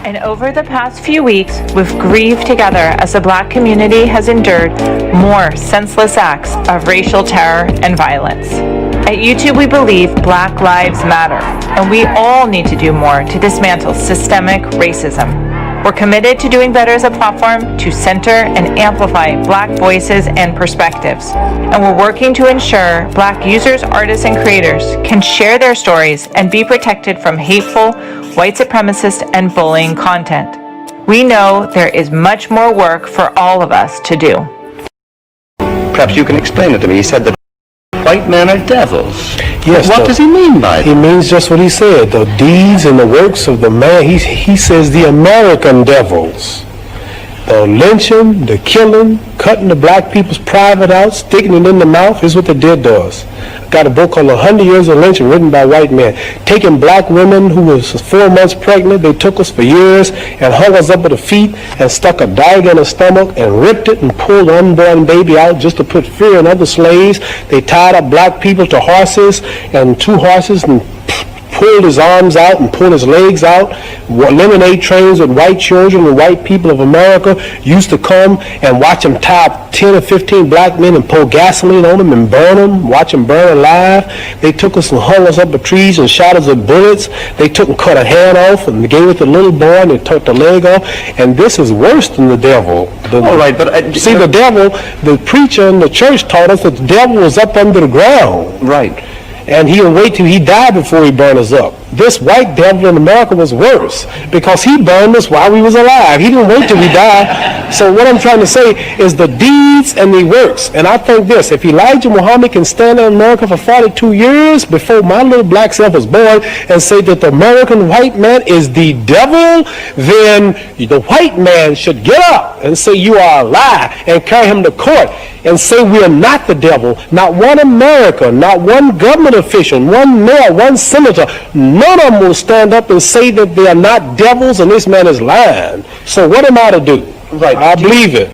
And over the past few weeks, we've grieved together as the Black community has endured more senseless acts of racial terror and violence. At YouTube, we believe Black lives matter, and we all need to do more to dismantle systemic racism. We're committed to doing better as a platform to center and amplify Black voices and perspectives. And we're working to ensure Black users, artists, and creators can share their stories and be protected from hateful, white supremacist, and bullying content. We know there is much more work for all of us to do. Perhaps you can explain it to me. He said that white men are devils. Yes. What does he mean by that? He means just what he said. The deeds and the works of the man. He says the American devils. The lynching, the killing, cutting the Black people's private out, sticking it in the mouth is what they did to us. Got a book called 100 Years of Lynching written by white men. Taking Black women who was 4 months pregnant, they took us for years and hung us up at the feet and stuck a dagger in the stomach and ripped it and pulled the unborn baby out just to put fear in other slaves. They tied up Black people to horses and 2 horses and pulled his arms out and pulled his legs out. Lemonade trains with white children and white people of America used to come and watch them tie up 10 or 15 Black men and pour gasoline on them and burn them, watch them burn alive. They took us and hung us up at trees and shot us with bullets. They took and cut a hand off and gave it to the little boy and they took the leg off. And this is worse than the devil. All right, but... see, the devil, the preacher in the church taught us that the devil was up under the ground. Right. And he'll wait till he died before he burned us up. This white devil in America was worse because he burned us while we was alive. He didn't wait till we died. So what I'm trying to say is the deeds and the works. And I think this, if Elijah Muhammad can stand in America for 42 years before my little black self was born and say that the American white man is the devil, then the white man should get up and say you are a lie and carry him to court and say we are not the devil. Not one American, not one government official, one mayor, one senator, none of them will stand up and say that they are not devils and this man is lying. So what am I to do? Right. I believe it.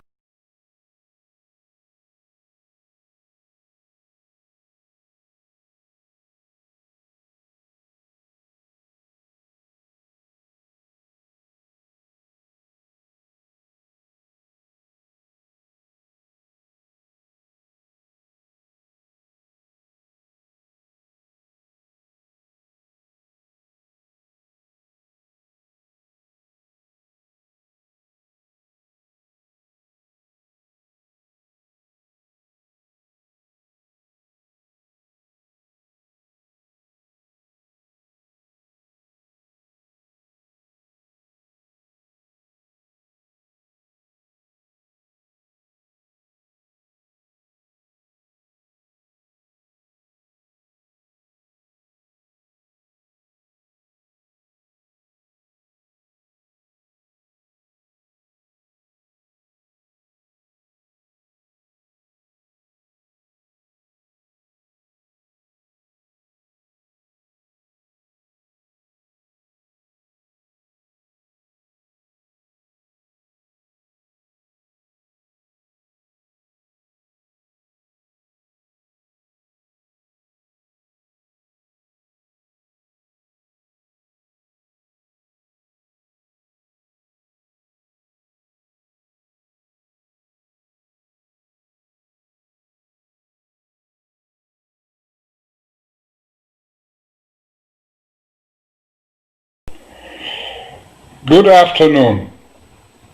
Good afternoon.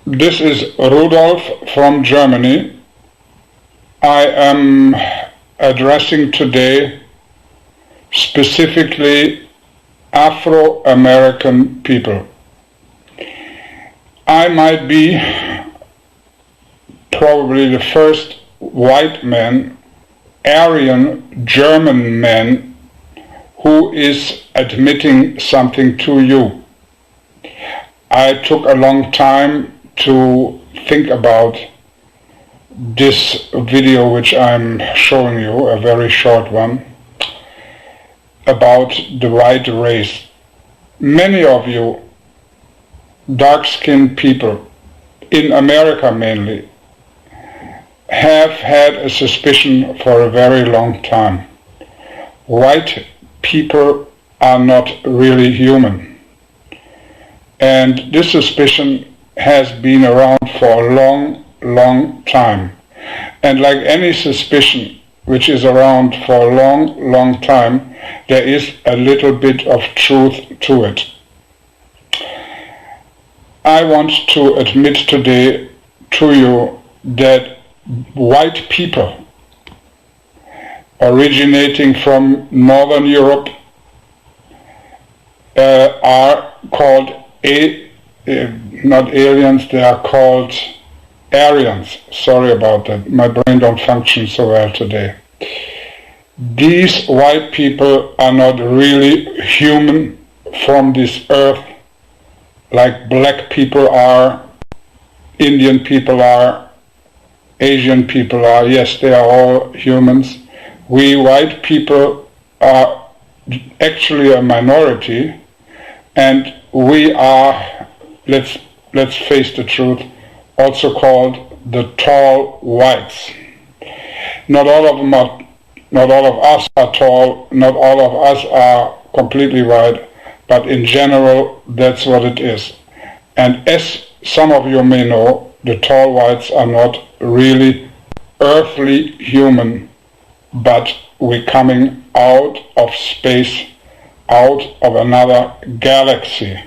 This is Rudolf from Germany. I am addressing today specifically Afro-American people. I might be probably the first white man, Aryan German man, who is admitting something to you. I took a long time to think about this video which I'm showing you, a very short one, about the white race. Many of you dark-skinned people, in America mainly, have had a suspicion for a very long time. White people are not really human. And this suspicion has been around for a long, long time. And like any suspicion which is around for a long, long time, there is a little bit of truth to it. I want to admit today to you that white people originating from Northern Europe are called, not aliens, they are called Aryans. Sorry about that, my brain don't function so well today. These white people are not really human from this earth like black people are, Indian people are, Asian people are. Yes, they are all humans. We white people are actually a minority, and we are, let's face the truth, also called the tall whites. Not all of us are tall, not all of us are completely white, but in general that's what it is. And as some of you may know, the tall whites are not really earthly human, but we're coming out of space, out of another galaxy.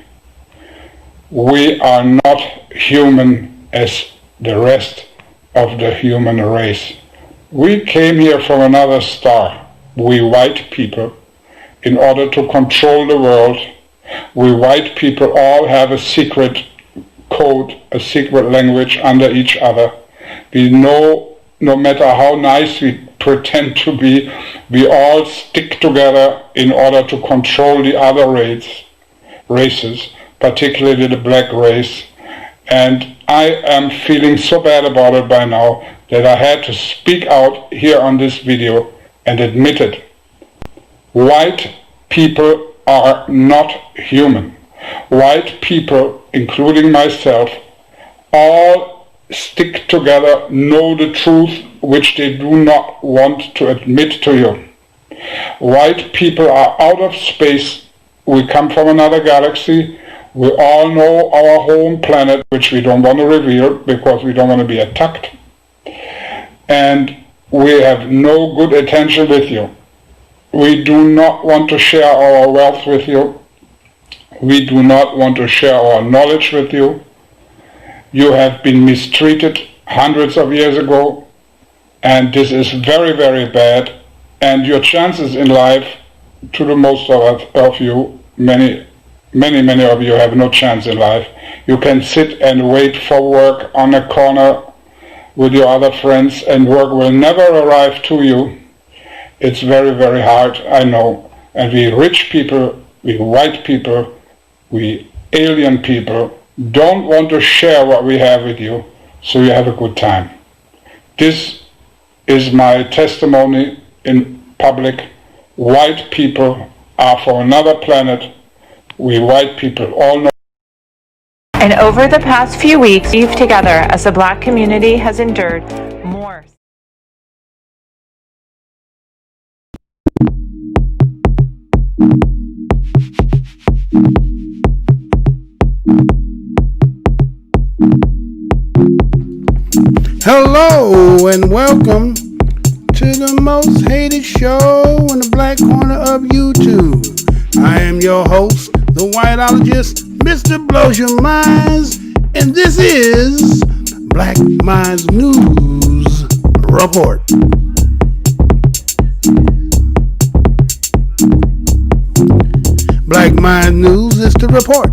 We are not human as the rest of the human race. We came here from another star, we white people, in order to control the world. We white people all have a secret code, a secret language under each other. We know, no matter how nice we pretend to be, we all stick together in order to control the other races, particularly the black race. And I am feeling so bad about it by now that I had to speak out here on this video and admit it. White people are not human. White people, including myself, all stick together, know the truth which they do not want to admit to you. White people are out of space. We come from another galaxy. We all know our home planet, which we don't want to reveal because we don't want to be attacked. And we have no good intention with you. We do not want to share our wealth with you. We do not want to share our knowledge with you. You have been mistreated hundreds of years ago, and this is very, very bad. And your chances in life, to the most of you, many of you have no chance in life. You can sit and wait for work on a corner with your other friends, and work will never arrive to you. It's very, very hard, I know. And we rich people, we white people, we alien people don't want to share what we have with you, so you have a good time. This is my testimony in public. White people are from another planet. We white people all know. And over the past few weeks, we've together as the Black community has endured more. Hello and welcome to the most hated show in the black corner of YouTube. I am your host, the whiteologist, Mr. Blows Your Minds, and this is Black Minds News Report. Black Mind News is to report,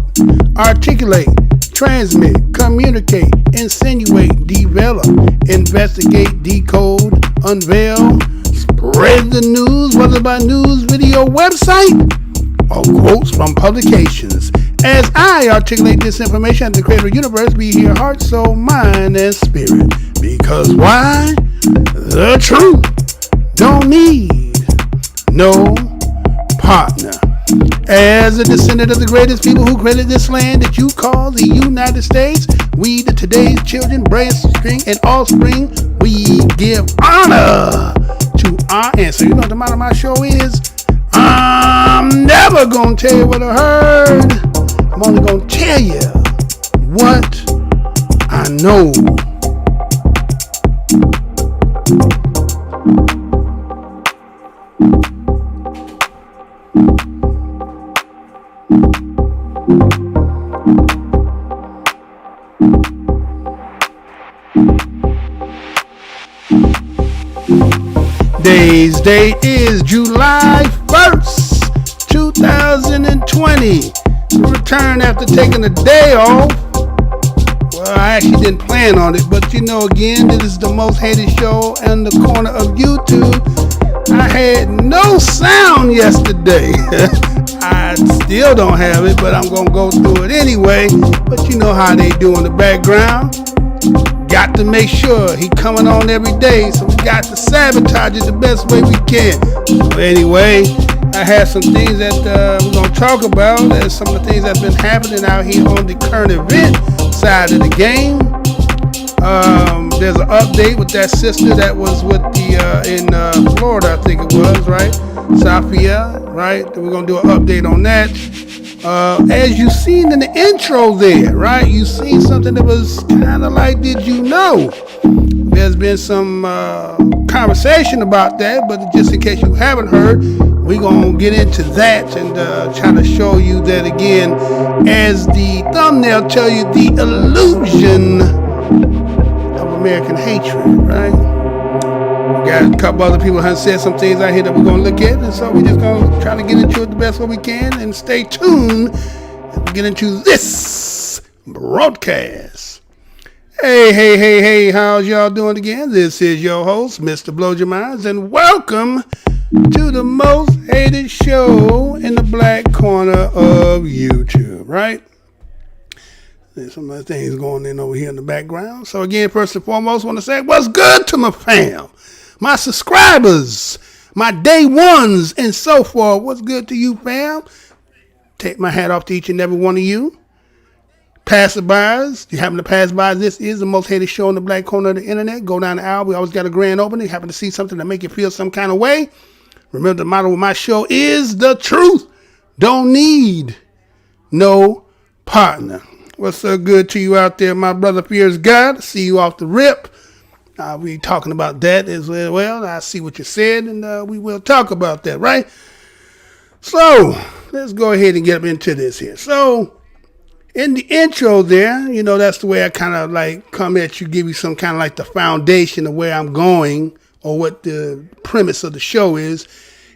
articulate, transmit, communicate, insinuate, develop, investigate, decode, unveil, spread the news, whether by news, video, website, or quotes from publications. As I articulate this information at the creator universe, be here heart, soul, mind, and spirit. Because why? The truth don't need no partner. As a descendant of the greatest people who created this land that you call the United States, we, the today's children, branchstring, and offspring, we give honor to our ancestors. You know what the motto of my show is? I'm never gonna tell you what I heard, I'm only going to tell you what I know. Today's date is July 1st, 2020. Return after taking a day off. Well, I actually didn't plan on it, but you know, again, this is the most hated show in the corner of YouTube. I had no sound yesterday. I still don't have it, but I'm going to go through it anyway. But you know how they do in the background. Got to make sure he coming on every day, so we got to sabotage it the best way we can. So anyway, I have some things that we're going to talk about. There's some of the things that's been happening out here on the current event side of the game. There's an update with that sister that was with the in Florida, I think it was, right? Safia, right? We're going to do an update on that. As you seen in the intro there, right? You seen something that was kind of like, did you know? There's been some conversation about that, but just in case you haven't heard, we're going to get into that and try to show you that again, as the thumbnail tell you, the illusion of American hatred, right? We got a couple other people who have said some things out here that we're going to look at, and so we're just going to try to get into it the best way we can, and stay tuned as we get into this broadcast. Hey, how's y'all doing again? This is your host, Mr. Blow Your Minds, and welcome to the most hated show in the black corner of YouTube, right? There's some other things going in over here in the background. So again, first and foremost, I want to say what's good to my fam, my subscribers, my day ones, and so forth. What's good to you, fam? Take my hat off to each and every one of you. Passerbys, you happen to pass by, this is the most hated show in the black corner of the internet. Go down the aisle, we always got a grand opening. You happen to see something that make you feel some kind of way. Remember, the motto of my show is the truth. Don't need no partner. What's so good to you out there, my brother fears God? See you off the rip. We talking about that as well. I see what you said, and we will talk about that, right? So, let's go ahead and get into this here. So, in the intro there, you know, that's the way I kind of like come at you, give you some kind of like the foundation of where I'm going or what the premise of the show is.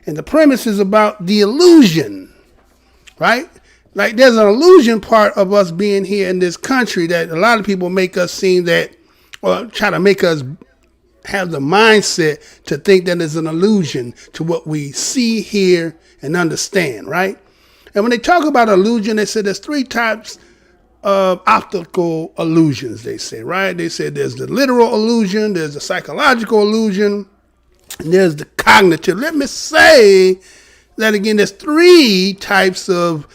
And the premise is about the illusion, right? Like there's an illusion part of us being here in this country that a lot of people make us seem that, or try to make us have the mindset to think that there's an illusion to what we see, hear, and understand, right? And when they talk about illusion, they say there's three types of optical illusions, they say, right? They say there's the literal illusion, there's the psychological illusion, and there's the cognitive. Let me say that again, there's three types of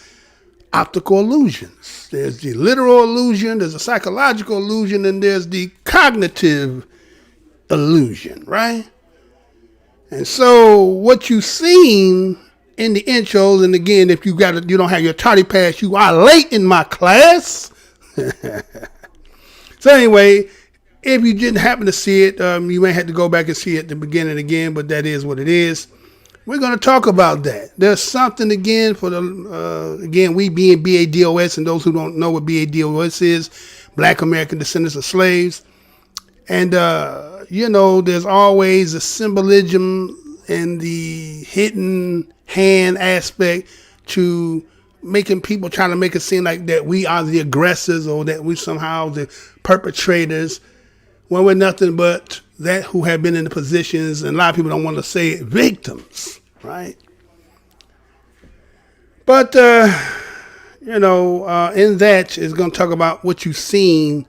optical illusions. There's the literal illusion, there's a psychological illusion, and there's the cognitive illusion, right? And so what you've seen in the intros, and again, if you don't have your tardy pass, you are late in my class. So anyway, if you didn't happen to see it, you may have to go back and see it at the beginning again, but that is what it is. We're going to talk about that. There's something again for the, again, we being BADOS, and those who don't know what BADOS is, Black American Descendants of Slaves. And, you know, there's always a symbolism and the hidden hand aspect to making people try to make it seem like that we are the aggressors or that we somehow the perpetrators when we're nothing but that who have been in the positions, and a lot of people don't want to say it, victims, right? But, you know, in that is going to talk about what you've seen.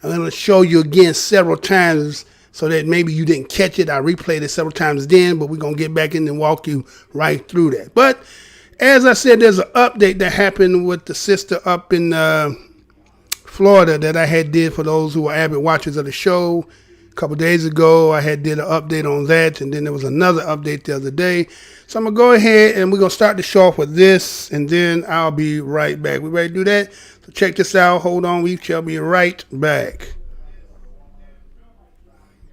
I'm going to show you again several times so that maybe you didn't catch it. I replayed it several times then, but we're going to get back in and walk you right through that. But as I said, there's an update that happened with the sister up in Florida that I had did for those who are avid watchers of the show. couple days ago, I had did an update on that, and then there was another update the other day. So I'm going to go ahead and we're going to start the show off with this, and then I'll be right back. We ready to do that? So check this out. Hold on. We shall be right back.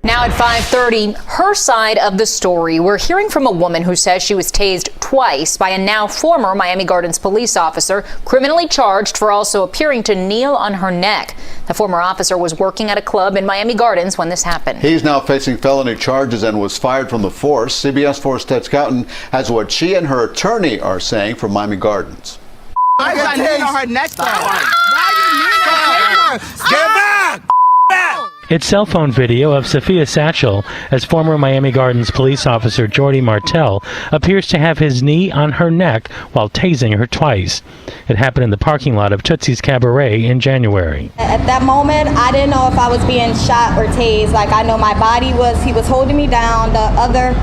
Now at 5:30, her side of the story. We're hearing from a woman who says she was tased twice by a now former Miami Gardens police officer, criminally charged for also appearing to kneel on her neck. The former officer was working at a club in Miami Gardens when this happened. He's now facing felony charges and was fired from the force. CBS 4's Ted Scouten has what she and her attorney are saying from Miami Gardens. I got kneeling on her neck. Why you kneeling on her? Get back! It's cell phone video of Sophia Satchel as former Miami Gardens police officer Jordy Martell appears to have his knee on her neck while tasing her twice. It happened in the parking lot of Tootsie's Cabaret in January. At that moment, I didn't know if I was being shot or tased. Like, I know my body was, he was holding me down, the other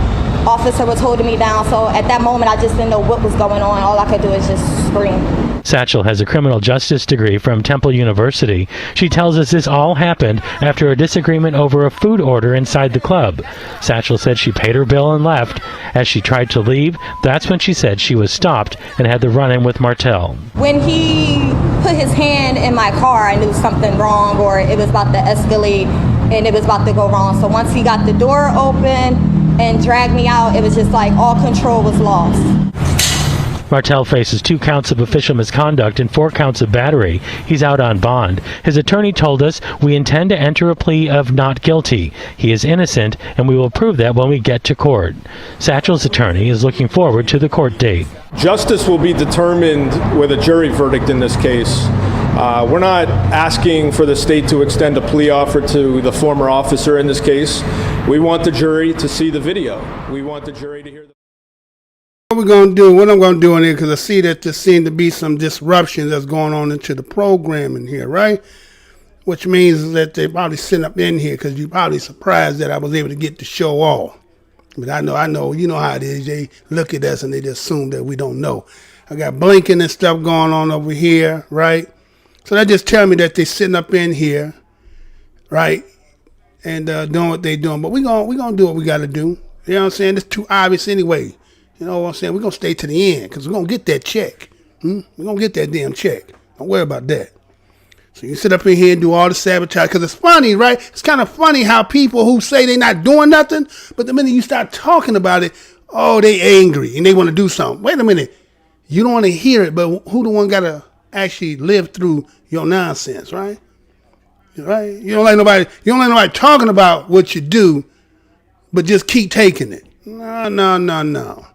officer was holding me down, so at that moment I just didn't know what was going on. All I could do is just scream. Satchel has a criminal justice degree from Temple University. She tells us this all happened after a disagreement over a food order inside the club. Satchel said she paid her bill and left. As she tried to leave, that's when she said she was stopped and had the run-in with Martell. When he put his hand in my car, I knew something wrong, or it was about to escalate and it was about to go wrong. So once he got the door open and dragged me out, it was just like all control was lost. Martell faces 2 counts of official misconduct and 4 counts of battery. He's out on bond. His attorney told us, "We intend to enter a plea of not guilty. He is innocent, and we will prove that when we get to court." Satchel's attorney is looking forward to the court date. Justice will be determined with a jury verdict in this case. We're not asking for the state to extend a plea offer to the former officer in this case. We want the jury to see the video. We want the jury to hear the... What I'm going to do in here, because I see that there seem to be some disruption that's going on into the programming here, right? Which means that they probably sitting up in here because you're probably surprised that I was able to get the show off. But I know, you know how it is. They look at us and they just assume that we don't know. I got blinking and stuff going on over here, right? So that just tell me that they're sitting up in here, right? And doing what they're doing. But we're gonna do what we got to do. You know what I'm saying? It's too obvious anyway. You know what I'm saying? We're going to stay to the end because we're going to get that check. We're going to get that damn check. Don't worry about that. So you sit up in here and do all the sabotage because it's funny, right? It's kind of funny how people who say they're not doing nothing, but the minute you start talking about it, oh, they angry and they want to do something. Wait a minute. You don't want to hear it, but who the one got to actually live through your nonsense, right? Right? You don't like nobody talking about what you do, but just keep taking it. No. No.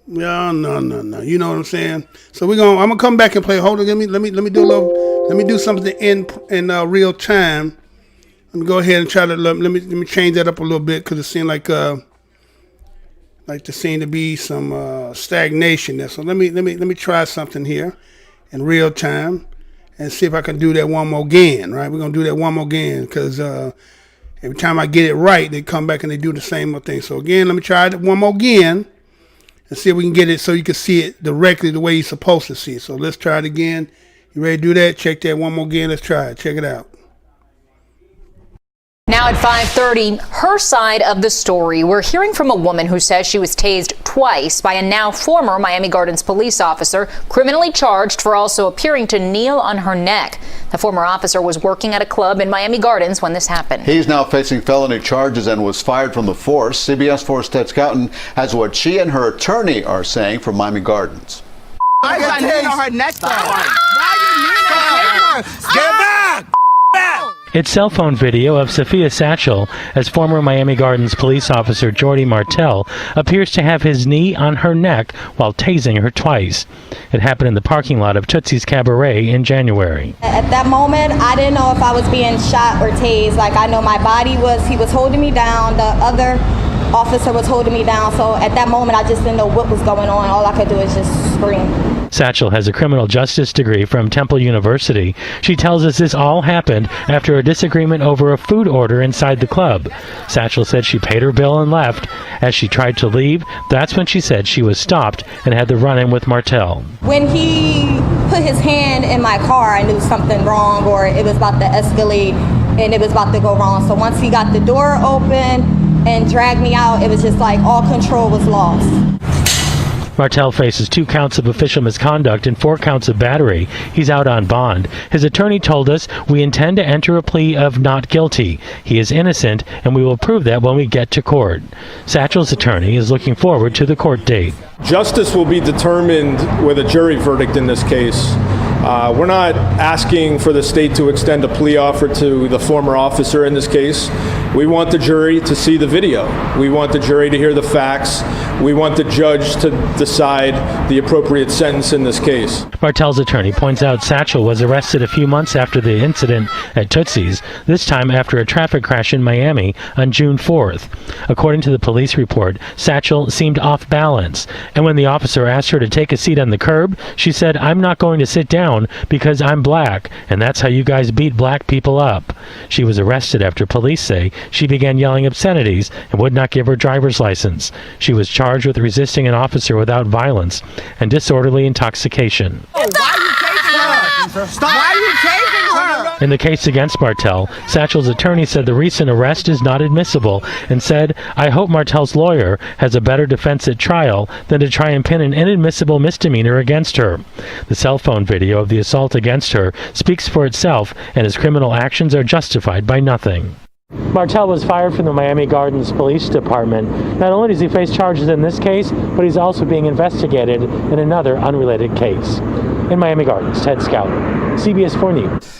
You know what I'm saying? So I'm gonna come back and play. Hold on, let me do something in real time. Let me go ahead and try to let me change that up a little bit because it seemed like there seemed to be some stagnation there. So let me try something here in real time and see if I can do that one more again. Right? We're gonna do that one more again because every time I get it right, they come back and they do the same old thing. So again, let me try it one more again. And see if we can get it so you can see it directly the way you're supposed to see it. So let's try it again. You ready to do that? Check that one more again. Let's try it. Check it out. Now at 5:30, her side of the story. We're hearing from a woman who says she was tased twice by a now former Miami Gardens police officer, criminally charged for also appearing to kneel on her neck. The former officer was working at a club in Miami Gardens when this happened. He's now facing felony charges and was fired from the force. CBS 4's Ted Scouten has what she and her attorney are saying from Miami Gardens. I got kneeling on her neck. Why you kneeling on her? Get back! It's cell phone video of Sophia Satchel as former Miami Gardens police officer Jordy Martell appears to have his knee on her neck while tasing her twice. It happened in the parking lot of Tootsie's Cabaret in January. At that moment, I didn't know if I was being shot or tased. Like, I know my body was, he was holding me down, the other officer was holding me down, so at that moment I just didn't know what was going on. All I could do is just scream. Satchel has a criminal justice degree from Temple University. She tells us this all happened after a disagreement over a food order inside the club. Satchel said she paid her bill and left. As she tried to leave, that's when she said she was stopped and had the run-in with Martell. When he put his hand in my car, I knew something wrong or it was about to escalate and it was about to go wrong. So once he got the door open and dragged me out, it was just like all control was lost. Martel faces 2 counts of official misconduct and 4 counts of battery. He's out on bond. His attorney told us, we intend to enter a plea of not guilty. He is innocent, and we will prove that when we get to court. Satchel's attorney is looking forward to the court date. Justice will be determined with a jury verdict in this case. We're not asking for the state to extend a plea offer to the former officer in this case. We want the jury to see the video. We want the jury to hear the facts. We want the judge to decide the appropriate sentence in this case. Martel's attorney points out Satchel was arrested a few months after the incident at Tootsie's, this time after a traffic crash in Miami on June 4th. According to the police report, Satchel seemed off balance, and when the officer asked her to take a seat on the curb, she said, "I'm not going to sit down because I'm black, and that's how you guys beat black people up." She was arrested after police say she began yelling obscenities and would not give her driver's license. She was charged with resisting an officer without violence and disorderly intoxication. Why are you chasing her? Stop! Why are you chasing her? In the case against Martel, Satchel's attorney said the recent arrest is not admissible and said, "I hope Martel's lawyer has a better defense at trial than to try and pin an inadmissible misdemeanor against her." The cell phone video of the assault against her speaks for itself, and his criminal actions are justified by nothing. Martel was fired from the Miami Gardens Police Department. Not only does he face charges in this case, but he's also being investigated in another unrelated case. In Miami Gardens, Ted Scout, CBS 4 News.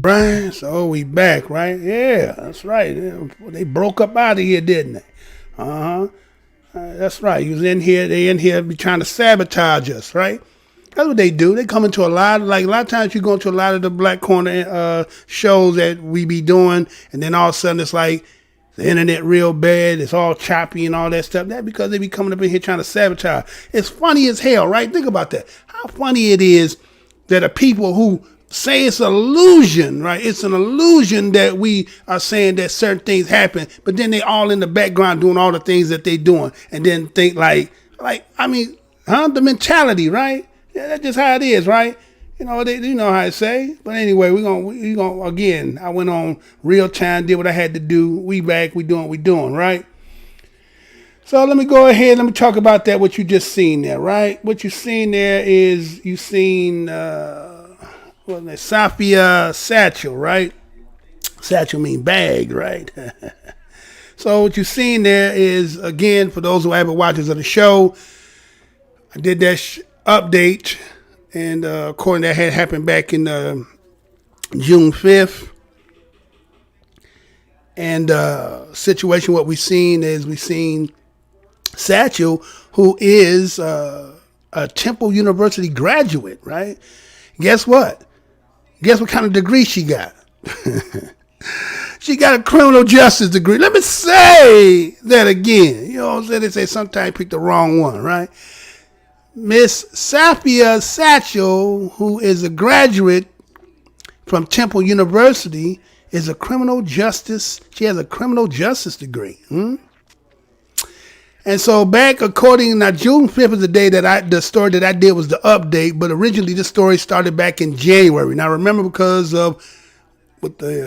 Brian, so we back, right? Yeah, that's right. They broke up out of here, didn't they? That's right. He was in here. They in here be trying to sabotage us, right? That's what they do. They come into a lot of times you go into a lot of the Black Corner shows that we be doing, and then all of a sudden it's like the internet real bad. It's all choppy and all that stuff. That's because they be coming up in here trying to sabotage. It's funny as hell, right? Think about that. How funny it is that the people who say it's an illusion, right? It's an illusion that we are saying that certain things happen, but then they all in the background doing all the things that they doing, and then think the mentality, right? Yeah, that's just how it is, right? You know how I say. But anyway, we gonna again. I went on real time, did what I had to do. We back, we doing what we doing, right? So let me go ahead. Let me talk about that. What you just seen there, right? What you seen there is you seen. Safia Satchel, right? Satchel mean bag, right? So what you're seeing there is, again, for those who haven't watchers of the show, I did that update, and according to that had happened back in June 5th. And situation, what we've seen Satchel, who is a Temple University graduate, right? Guess what? Guess what kind of degree she got? She got a criminal justice degree. Let me say that again. You know what I'm saying? They say sometimes you pick the wrong one, right? Miss Safia Satchel, who is a graduate from Temple University, is a criminal justice. She has a criminal justice degree. And so back, according to June 5th is the day that the story that I did was the update, but originally this story started back in January. Now remember, because of with the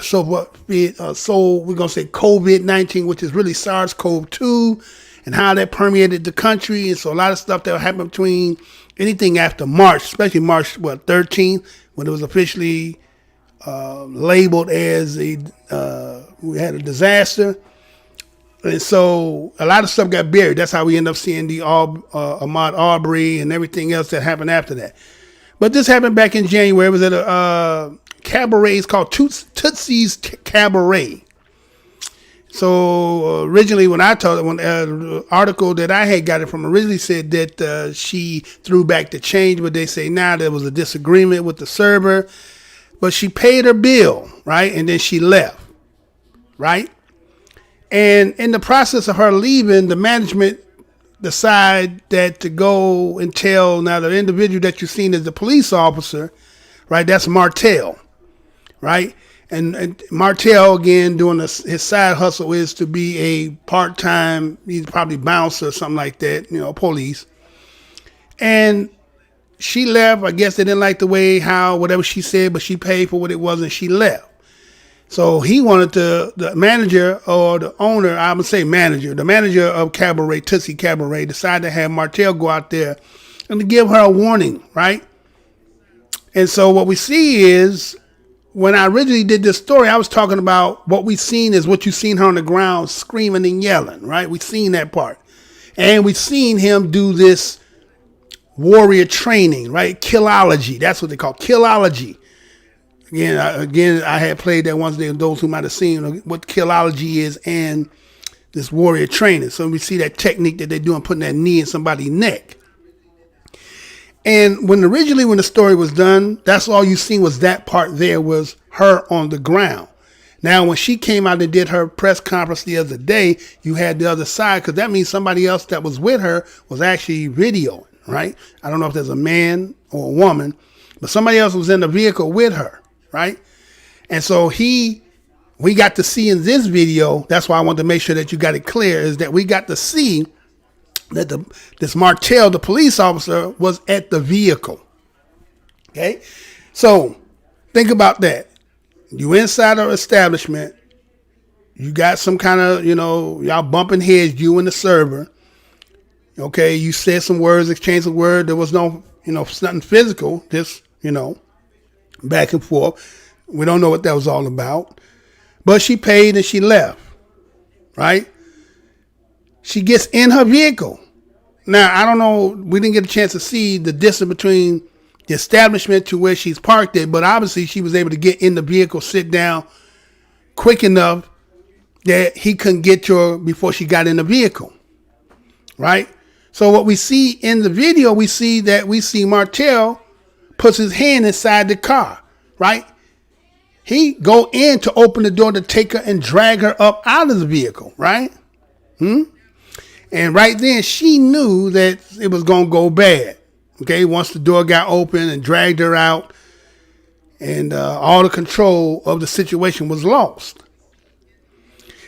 we're gonna say COVID-19, which is really SARS-CoV-2, and how that permeated the country, and so a lot of stuff that happened between anything after March, especially March 13th, when it was officially labeled as we had a disaster. And so a lot of stuff got buried. That's how we end up seeing the Ahmaud Arbery and everything else that happened after that. But this happened back in January. It was at a cabaret. It's called Tootsie's Cabaret. So originally, when the article that I had got it from originally said that she threw back the change, but they say now there was a disagreement with the server, but she paid her bill, right, and then she left, right, and in the process of her leaving, the management decide that to go and tell now the individual that you've seen as the police officer, right, that's Martell, right. And Martell, again, doing his side hustle is to be a part-time, he's probably bouncer or something like that, police. And she left. I guess they didn't like the way whatever she said, but she paid for what it was and she left. So he wanted the manager or the owner, I would say manager, the manager of Cabaret, Tootsie Cabaret, decided to have Martell go out there and to give her a warning, right? And so what we see is, when I originally did this story, I was talking about what we seen is what you seen her on the ground screaming and yelling, right? We seen that part. And we seen him do this warrior training, right? Killology. That's what they call killology. Again, I had played that once. Those who might have seen what killology is and this warrior training. So we see that technique that they're doing, putting that knee in somebody's neck. And originally when the story was done, that's all you seen was that part there was her on the ground. Now, when she came out and did her press conference the other day, you had the other side, because that means somebody else that was with her was actually videoing, right? I don't know if there's a man or a woman, but somebody else was in the vehicle with her, right? And so we got to see in this video, that's why I wanted to make sure that you got it clear, is that we got to see that this Martell, the police officer, was at the vehicle. Okay? So think about that. You inside our establishment, you got some kind of, y'all bumping heads, you and the server. Okay, you said some words, exchanged some words. There was no, nothing physical, just, back and forth. We don't know what that was all about. But she paid and she left, right? She gets in her vehicle. Now, I don't know, we didn't get a chance to see the distance between the establishment to where she's parked at, but obviously she was able to get in the vehicle, sit down quick enough that he couldn't get to her before she got in the vehicle, right? So what we see in the video, we see Martell puts his hand inside the car, right? He go in to open the door to take her and drag her up out of the vehicle, right? And right then, she knew that it was going to go bad. Okay, once the door got open and dragged her out, and all the control of the situation was lost.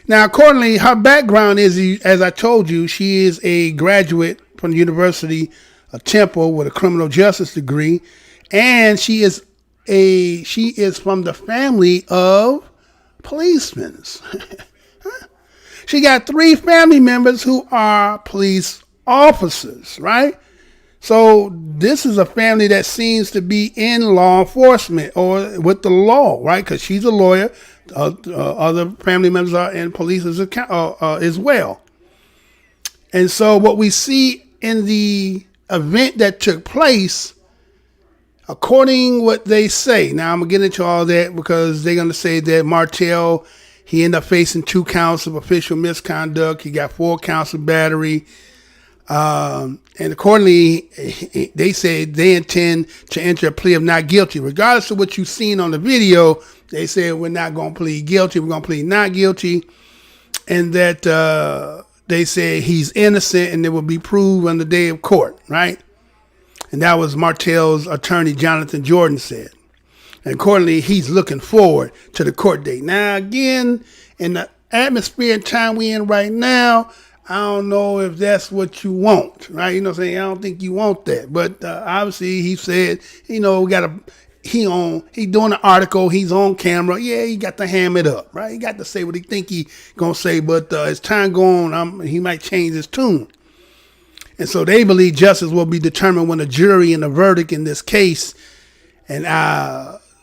Now, accordingly, her background is, as I told you, she is a graduate from the University of Temple with a criminal justice degree, and she is from the family of policemen. She got 3 family members who are police officers, right? So this is a family that seems to be in law enforcement or with the law, right? Because she's a lawyer. Other family members are in police as well. And so what we see in the event that took place, according what they say, now I'm going to get into all that because they're going to say that Martell, he ended up facing 2 counts of official misconduct. He got 4 counts of battery. And accordingly, they say they intend to enter a plea of not guilty. Regardless of what you've seen on the video, they said we're not going to plead guilty. We're going to plead not guilty. And that they say he's innocent and it will be proved on the day of court, right? And that was Martell's attorney, Jonathan Jordan, said. And accordingly, he's looking forward to the court date. Now, again, in the atmosphere and time we in right now, I don't know if that's what you want, right? You know what I'm saying? I don't think you want that. But obviously, he said, he doing an article. He's on camera. Yeah, he got to ham it up, right? He got to say what he think he gonna say. But as time go on, he might change his tune. And so they believe justice will be determined when the jury and the verdict in this case. And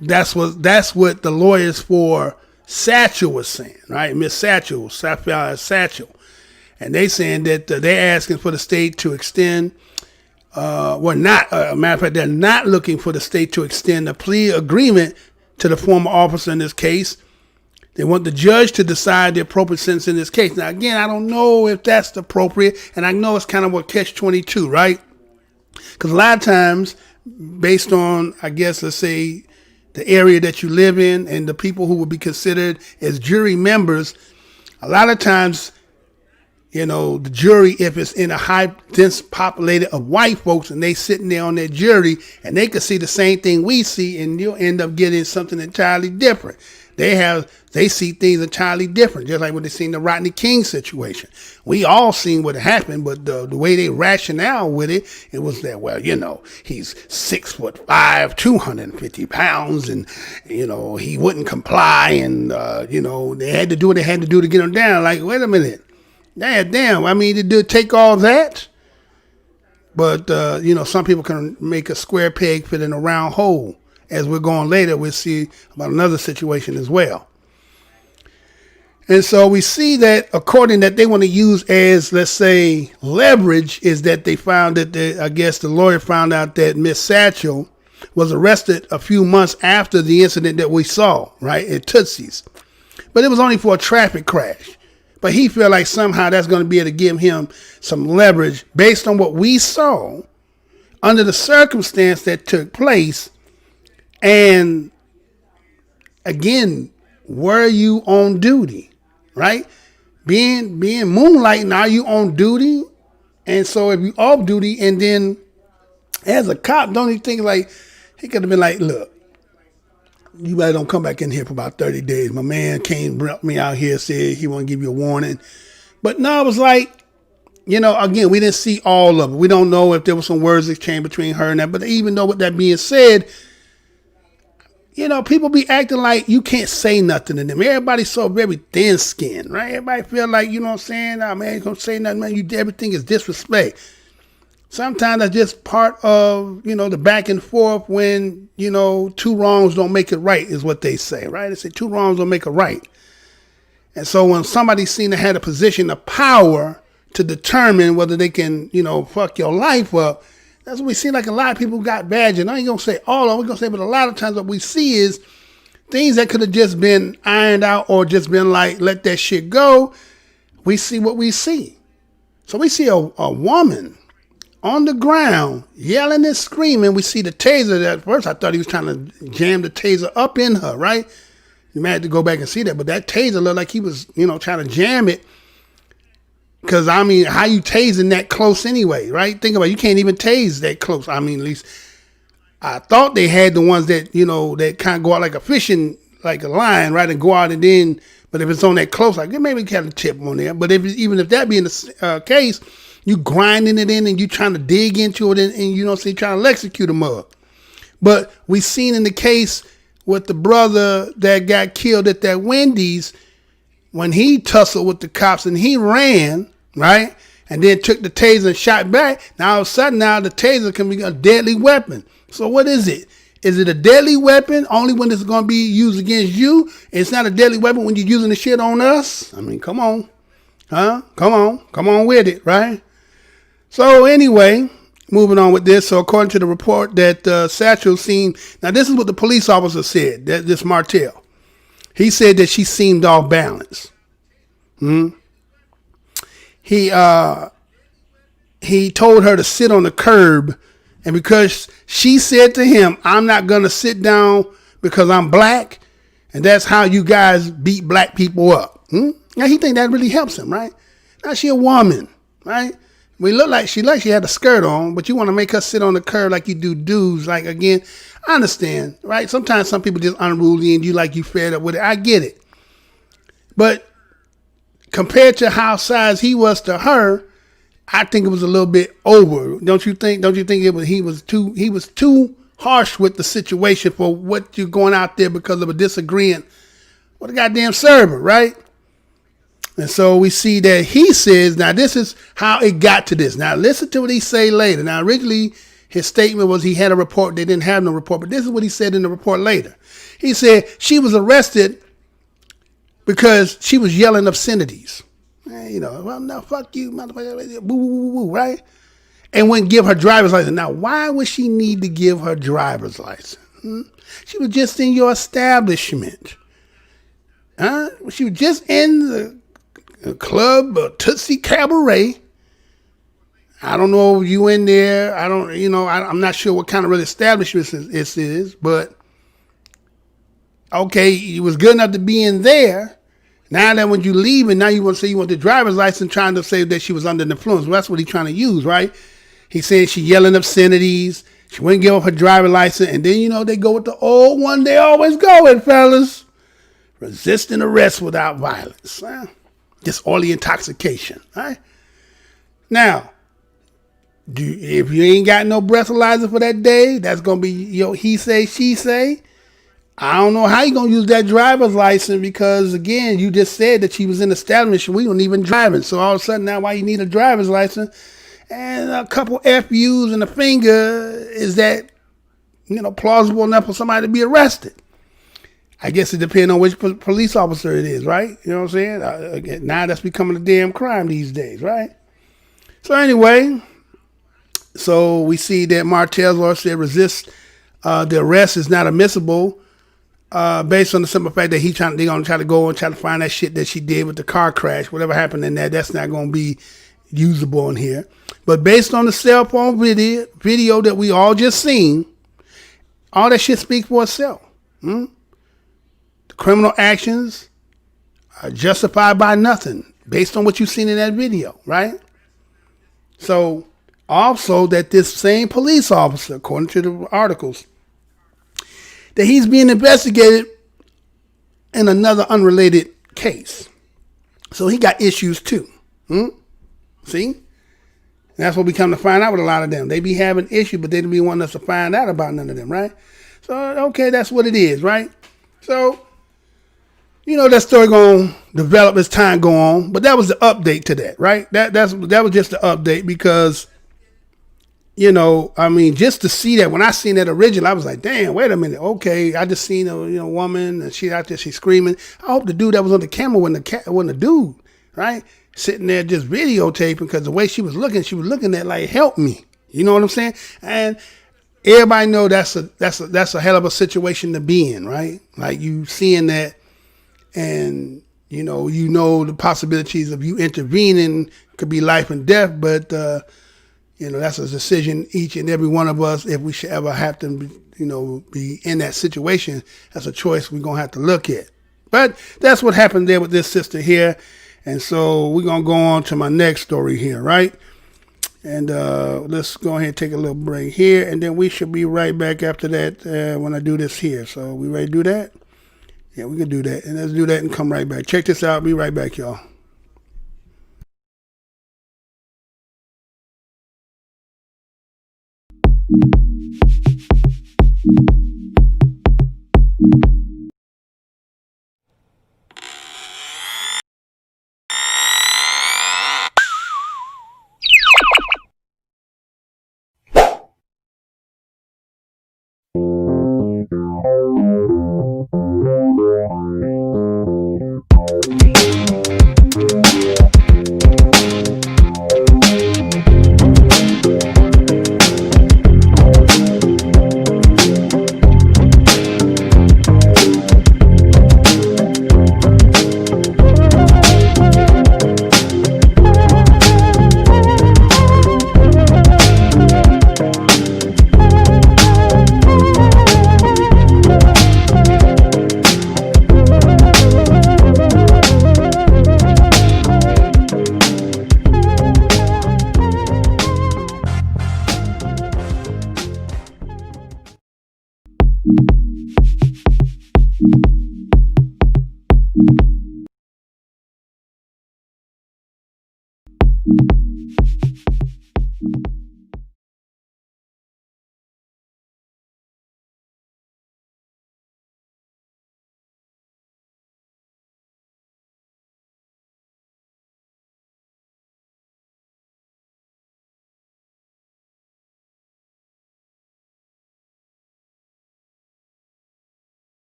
that's what the lawyers for Satchel was saying, right? Miss Satchel, Sapphire Satchel. And they saying that they're asking for the state to extend, matter of fact, they're not looking for the state to extend a plea agreement to the former officer in this case They want the judge to decide the appropriate sentence in this case. Now, again, I don't know if that's appropriate, and I know it's kind of what catch-22, right? Because a lot of times, based on, I guess, let's say, the area that you live in and the people who would be considered as jury members, a lot of times, the jury, if it's in a high, dense populated of white folks and they sitting there on that jury and they could see the same thing we see, and you'll end up getting something entirely different. They see things entirely different, just like when they seen the Rodney King situation. We all seen what happened, but the way they rationale with it, it was that, well, he's 6'5", 250 pounds, and he wouldn't comply, and they had to do what they had to do to get him down. Like, wait a minute, damn. I mean, did it take all that? But some people can make a square peg fit in a round hole. As we're going later, we'll see about another situation as well. And so we see that according that they want to use as, let's say, leverage, is that they found that I guess the lawyer found out that Miss Satchel was arrested a few months after the incident that we saw, right, at Tootsie's. But it was only for a traffic crash. But he felt like somehow that's going to be able to give him some leverage based on what we saw under the circumstance that took place. And again, were you on duty, right? Being moonlighting, are you on duty? And so if you off duty, and then as a cop, don't you think like he could have been like, look, you better don't come back in here for about 30 days. My man came, brought me out here, said he want to give you a warning. But no, it was like, again, we didn't see all of it. We don't know if there was some words exchanged between her and that. But even though with that being said, people be acting like you can't say nothing to them. Everybody's so very thin-skinned, right? Everybody feel like, what I'm saying? Oh, man, you don't say nothing, man. Everything is disrespect. Sometimes that's just part of, the back and forth when, two wrongs don't make it right is what they say, right? They say two wrongs don't make it right. And so when somebody's seen to have a position of power to determine whether they can, fuck your life up, that's what we see. Like a lot of people got badges. And I ain't going to say all of them. We're going to say, but a lot of times what we see is things that could have just been ironed out or just been like, let that shit go. We see what we see. So we see a woman on the ground yelling and screaming. We see the taser. At first I thought he was trying to jam the taser up in her, right? You might have to go back and see that. But that taser looked like he was, trying to jam it. Because, how you tasing that close anyway, right? Think about it. You can't even tase that close. At least I thought they had the ones that, that kind of go out like a fishing, like a line, right? And go out and then, but if it's on that close, like maybe you have a tip on there. But even if that being the case, you grinding it in and you trying to dig into it and trying to electrocute them up. But we seen in the case with the brother that got killed at that Wendy's, when he tussled with the cops and he ran, right? And then took the taser and shot back. Now all of a sudden the taser can be a deadly weapon. So what is it? Is it a deadly weapon only when it's going to be used against you? It's not a deadly weapon when you're using the shit on us? Come on. Huh? Come on with it, right? So anyway, moving on with this. So according to the report that Satchel seen, now this is what the police officer said, this Martell. He said that she seemed off balance. He told her to sit on the curb, and because she said to him, I'm not going to sit down because I'm black, and that's how you guys beat black people up. Now he think that really helps him, right? Now she a woman, right? We look like she had a skirt on, but you want to make her sit on the curb like you do dudes. Like, again, I understand, right? Sometimes some people just unruly and you fed up with it. I get it. But compared to how size he was to her, I think it was a little bit over. Don't you think he was too harsh with the situation for what you're going out there because of a disagreement with a goddamn server, right? And so we see that he says, now this is how it got to this. Now listen to what he say later. Now originally his statement was he had a report. They didn't have no report, but this is what he said in the report later. He said she was arrested because she was yelling obscenities. Well, no, fuck you, motherfucker, boo, boo, boo, right? And wouldn't give her driver's license. Now, why would she need to give her driver's license? She was just in your establishment. She was just in the club, Tootsie Cabaret. I don't know if you in there. I'm not sure what kind of real establishment this is, but okay, you was good enough to be in there. Now that when you leave, and now you want to say you want the driver's license, trying to say that she was under the influence. Well, that's what he's trying to use, right? He said she yelling obscenities. She wouldn't give up her driver's license. And then, they go with the old one they always go with, fellas. Resisting arrest without violence. Disorderly intoxication, right? Now, if you ain't got no breathalyzer for that day, that's going to be he say, she say. I don't know how you going to use that driver's license because, again, you just said that she was in the establishment. We weren't even driving. So all of a sudden now why you need a driver's license and a couple FUs and a finger, is that, plausible enough for somebody to be arrested? I guess it depends on which police officer it is, right? You know what I'm saying? Again, now that's becoming a damn crime these days, right? So anyway, so we see that Martell's lawyer said resist the arrest is not admissible. Based on the simple fact that they're going to try to go and try to find that shit that she did with the car crash, whatever happened in that's not going to be usable in here. But based on the cell phone video that we all just seen, all that shit speaks for itself. The criminal actions are justified by nothing based on what you've seen in that video, right? So also that this same police officer, according to the articles, that he's being investigated in another unrelated case. So he got issues too. See? And that's what we come to find out with a lot of them. They be having issues, but they don't be wanting us to find out about none of them, right? So, okay, that's what it is, right? So, that story going to develop as time go on. But that was the update to that, right? That was just the update because, just to see that, when I seen that original, I was like, damn, wait a minute. Okay, I just seen a woman and she out there, she's screaming. I hope the dude that was on the camera wasn't the dude, right? Sitting there just videotaping, because the way she was looking at like, help me. You know what I'm saying? And everybody know that's a hell of a situation to be in, right? Like you seeing that, and the possibilities of you intervening could be life and death, but that's a decision each and every one of us, if we should ever have to, be in that situation, that's a choice we're going to have to look at. But that's what happened there with this sister here. And so we're going to go on to my next story here, right? And let's go ahead and take a little break here, and then we should be right back after that when I do this here. So we ready to do that? Yeah, we can do that. And let's do that and come right back. Check this out. Be right back, y'all.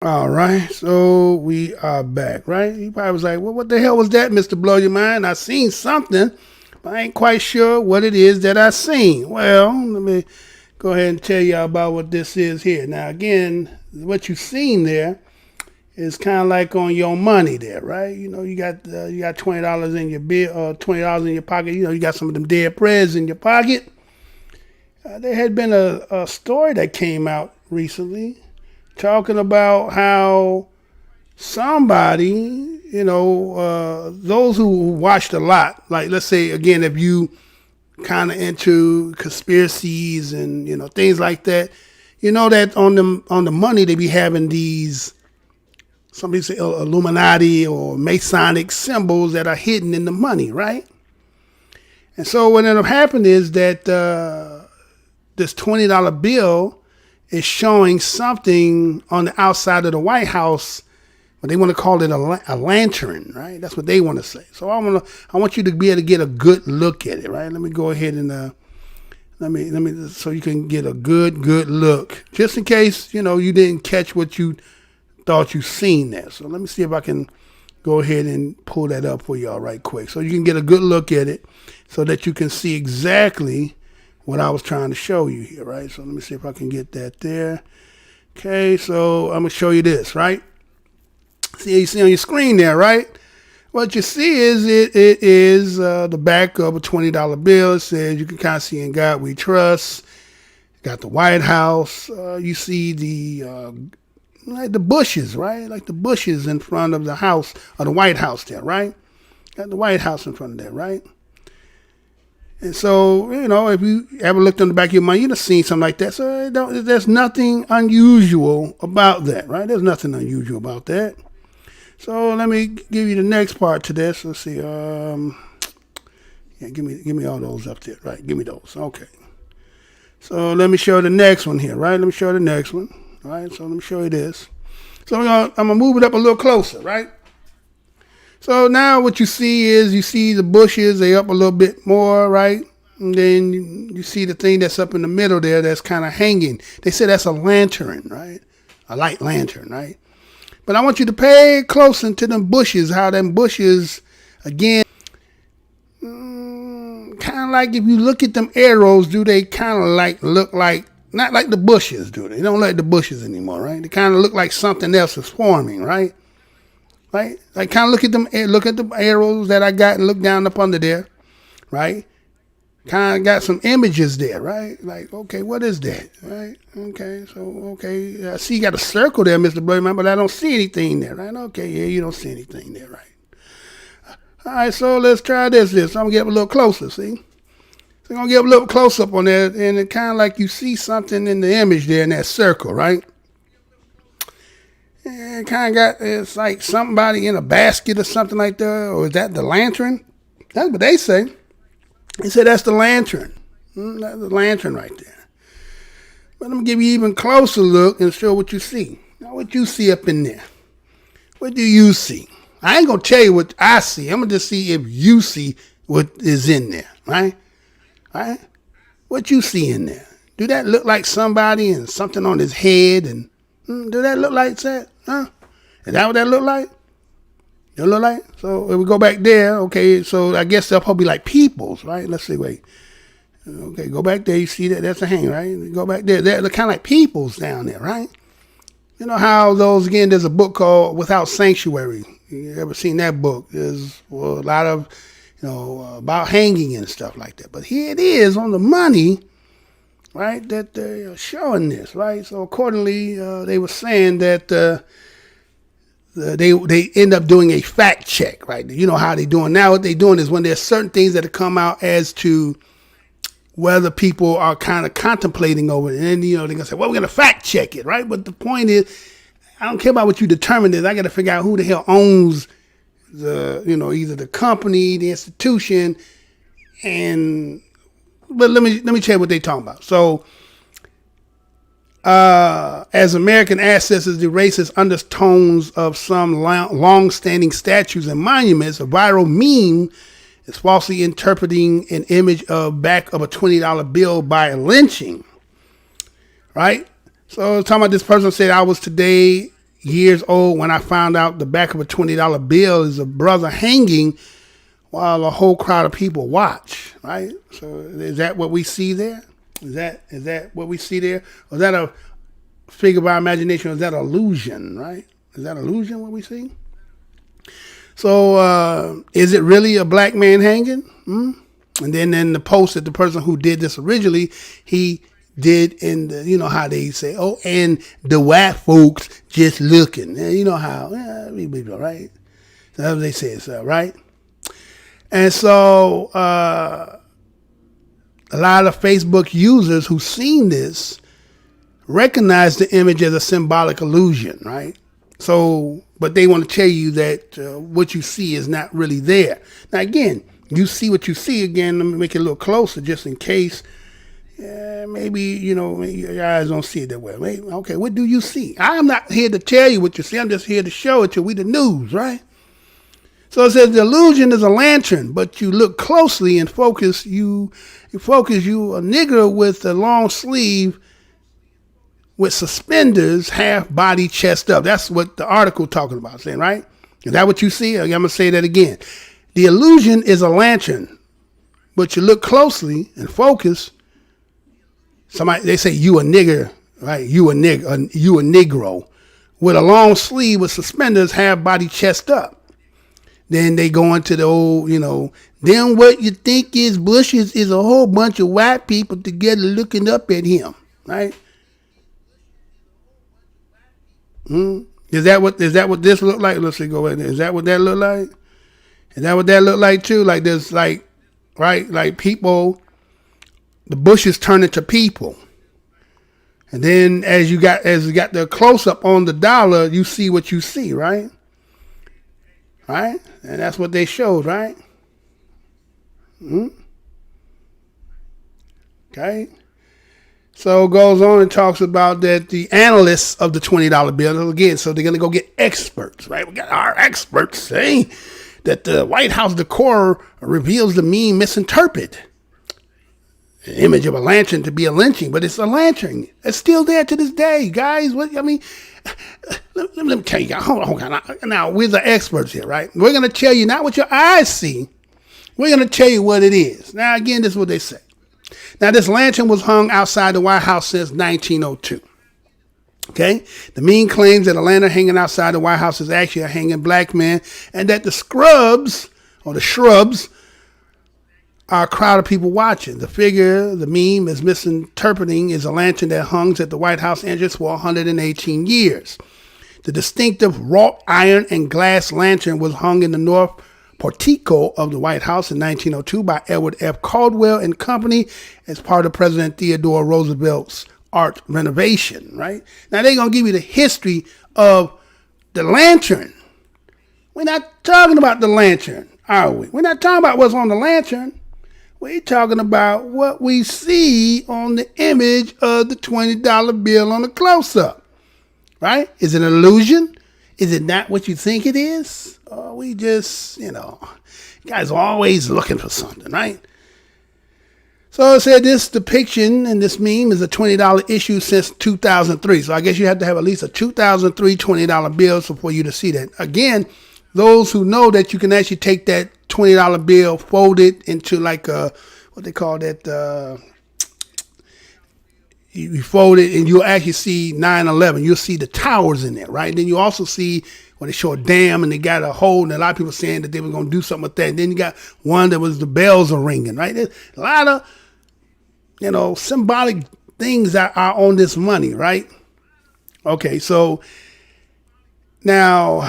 All right, so we are back, right? He probably was like, well, what the hell was that, Mr. Blow Your Mind? I seen something, but I ain't quite sure what it is that I seen. Well, let me go ahead and tell y'all about what this is here. Now, again, what you seen there is kind of like on your money there, right? You know, you got $20 in your bill, $20 in your pocket. You know, you got some of them dead prez in your pocket. There had been a story that came out recently talking about how somebody, you know, those who watched a lot, like let's say again, if you kind of into conspiracies and you know things like that, you know that on the money they be having these, somebody say Illuminati or Masonic symbols that are hidden in the money, right? And so what ended up happening is that this $20 bill is showing something on the outside of the White House, but they want to call it a lantern, right? That's what they want to say. So I want you to be able to get a good look at it, right? Let me go ahead and let me so you can get a good look, just in case you know you didn't catch what you thought you seen there. So let me see if I can go ahead and pull that up for y'all right quick, so you can get a good look at it, so that you can see exactly what I was trying to show you here, right? So let me see if I can get that there. Okay, so I'm gonna show you this, right? See, you see on your screen there, right? What you see is it is the back of a $20 bill. It says, you can kind of see "In God We Trust." Got the White House. You see like the bushes, right? Like the bushes in front of the house, or the White House there, right? Got the White House in front of that, right? And so, you know, if you ever looked on the back of your mind, you'd have seen something like that. So there's nothing unusual about that, right? There's nothing unusual about that. So let me give you the next part to this. Let's see. Yeah, give me all those up there, right? Give me those. Okay. So let me show the next one here, right? Let me show the next one, right? So let me show you this. So I'm gonna move it up a little closer, right? So now what you see is you see the bushes, they up a little bit more, right? And then you see the thing that's up in the middle there that's kind of hanging. They say that's a lantern, right? A light lantern, right? But I want you to pay close into them bushes, how them bushes, again, kind of like if you look at them arrows, do they kind of like look like, not like the bushes, do they? They don't like the bushes anymore, right? They kind of look like something else is forming, right? Right? Like kind of look at the arrows that I got and look down up under there, right? Kind of got some images there, right? Like, okay, what is that, right? Okay, so, okay, I see you got a circle there, Mr. Bloodman, but I don't see anything there, right? Okay, yeah, you don't see anything there, right? All right, so let's try this. I'm going to get up a little closer, see? So I'm going to get a little close up on that, and it kind of like you see something in the image there in that circle, right? And kind of got, it's like somebody in a basket or something like that, or is that the lantern? That's what they say. They say that's the lantern. That's the lantern right there. But I'm going to give you an even closer look and show what you see. Now, what you see up in there. What do you see? I ain't going to tell you what I see. I'm going to just see if you see what is in there, right? Right? What you see in there. Do that look like somebody and something on his head? And do that look like that? Huh? Is that what that look like? It look like? So if we go back there, okay, so I guess they'll probably be like peoples, right? Let's see, wait. Okay, go back there. You see that? That's a hang, right? Go back there. They're kind of like peoples down there, right? You know how those, again, there's a book called Without Sanctuary. You ever seen that book? There's a lot of, about hanging and stuff like that. But here it is on the money, right, that they're showing this, right? So accordingly, they were saying that they end up doing a fact check, right? You know how they doing now. What they doing is when there's certain things that have come out as to whether people are kind of contemplating over it, and then, they're gonna say, well, we're gonna fact check it, right? But the point is, I don't care about what you determine is. I got to figure out who the hell owns the, either the company, the institution, but let me tell you what they're talking about. So, as American ancestors, the racist undertones of some long-standing statues and monuments, a viral meme is falsely interpreting an image of back of a $20 bill by lynching, right? So talking about this person said, I was today years old when I found out the back of a $20 bill is a brother hanging while a whole crowd of people watch, right? So is that what we see there? Is that what we see there? Or is that a figure of our imagination? Or is that illusion, right? Is that illusion what we see? So is it really a black man hanging? And then in the post that the person who did this originally, he did in the, you know how they say, oh, and the white folks just looking. You know how, right? So that's what they say, so, right? And so a lot of Facebook users who've seen this recognize the image as a symbolic illusion, right? So, but they want to tell you that what you see is not really there. Now, again, you see what you see. Again, let me make it a little closer just in case. Maybe, you know, your eyes don't see it that way. Maybe, okay, what do you see? I'm not here to tell you what you see. I'm just here to show it to you. We the news, right? So it says the illusion is a lantern, but you look closely and focus. You a nigger with a long sleeve with suspenders, half body, chest up. That's what the article talking about, saying, right? Is that what you see? I'm going to say that again. The illusion is a lantern, but you look closely and focus. Somebody, they say you a nigger, right? You a Negro with a long sleeve with suspenders, half body, chest up. Then they go into the old, you know, then what you think is bushes is a whole bunch of white people together looking up at him, right? Is that what this look like? Let's see, go ahead. Is that what that look like? Is that what that look like too? Like there's like, right? Like people, the bushes turn into people. And then as you got the close up on the dollar, you see what you see, right? Right? And that's what they showed, right? Okay. So it goes on and talks about that the analysts of the $20 bill, again, so they're going to go get experts, right? We got our experts saying that the White House decor reveals the meme misinterpreted. An image of a lantern to be a lynching, but it's a lantern. It's still there to this day, guys. What I mean, let me tell you, hold on. Now, we're the experts here, right? We're going to tell you not what your eyes see. We're going to tell you what it is. Now, again, this is what they say. Now, this lantern was hung outside the White House since 1902. Okay? The meme claims that a lantern hanging outside the White House is actually a hanging black man, and that the shrubs are a crowd of people watching. The figure, the meme is misinterpreting, is a lantern that hung at the White House entrance for 118 years. The distinctive wrought iron and glass lantern was hung in the north portico of the White House in 1902 by Edward F. Caldwell and Company as part of President Theodore Roosevelt's art renovation, right? Now they're going to give you the history of the lantern. We're not talking about the lantern, are we? We're not talking about what's on the lantern. We're talking about what we see on the image of the $20 bill on the close-up, right? Is it an illusion? Is it not what you think it is? Or we just, you guys are always looking for something, right? So it said this depiction and this meme is a $20 issue since 2003. So I guess you have to have at least a 2003 $20 bill for you to see that. Again, those who know that you can actually take that $20 bill, fold it into like a, what they call that, you fold it and you'll actually see 9/11. You'll see the towers in there, right? Then you also see when they show a dam and they got a hole, and a lot of people saying that they were going to do something with that. And then you got one that was the bells are ringing, right? There's a lot of, symbolic things that are on this money, right? Okay, so now,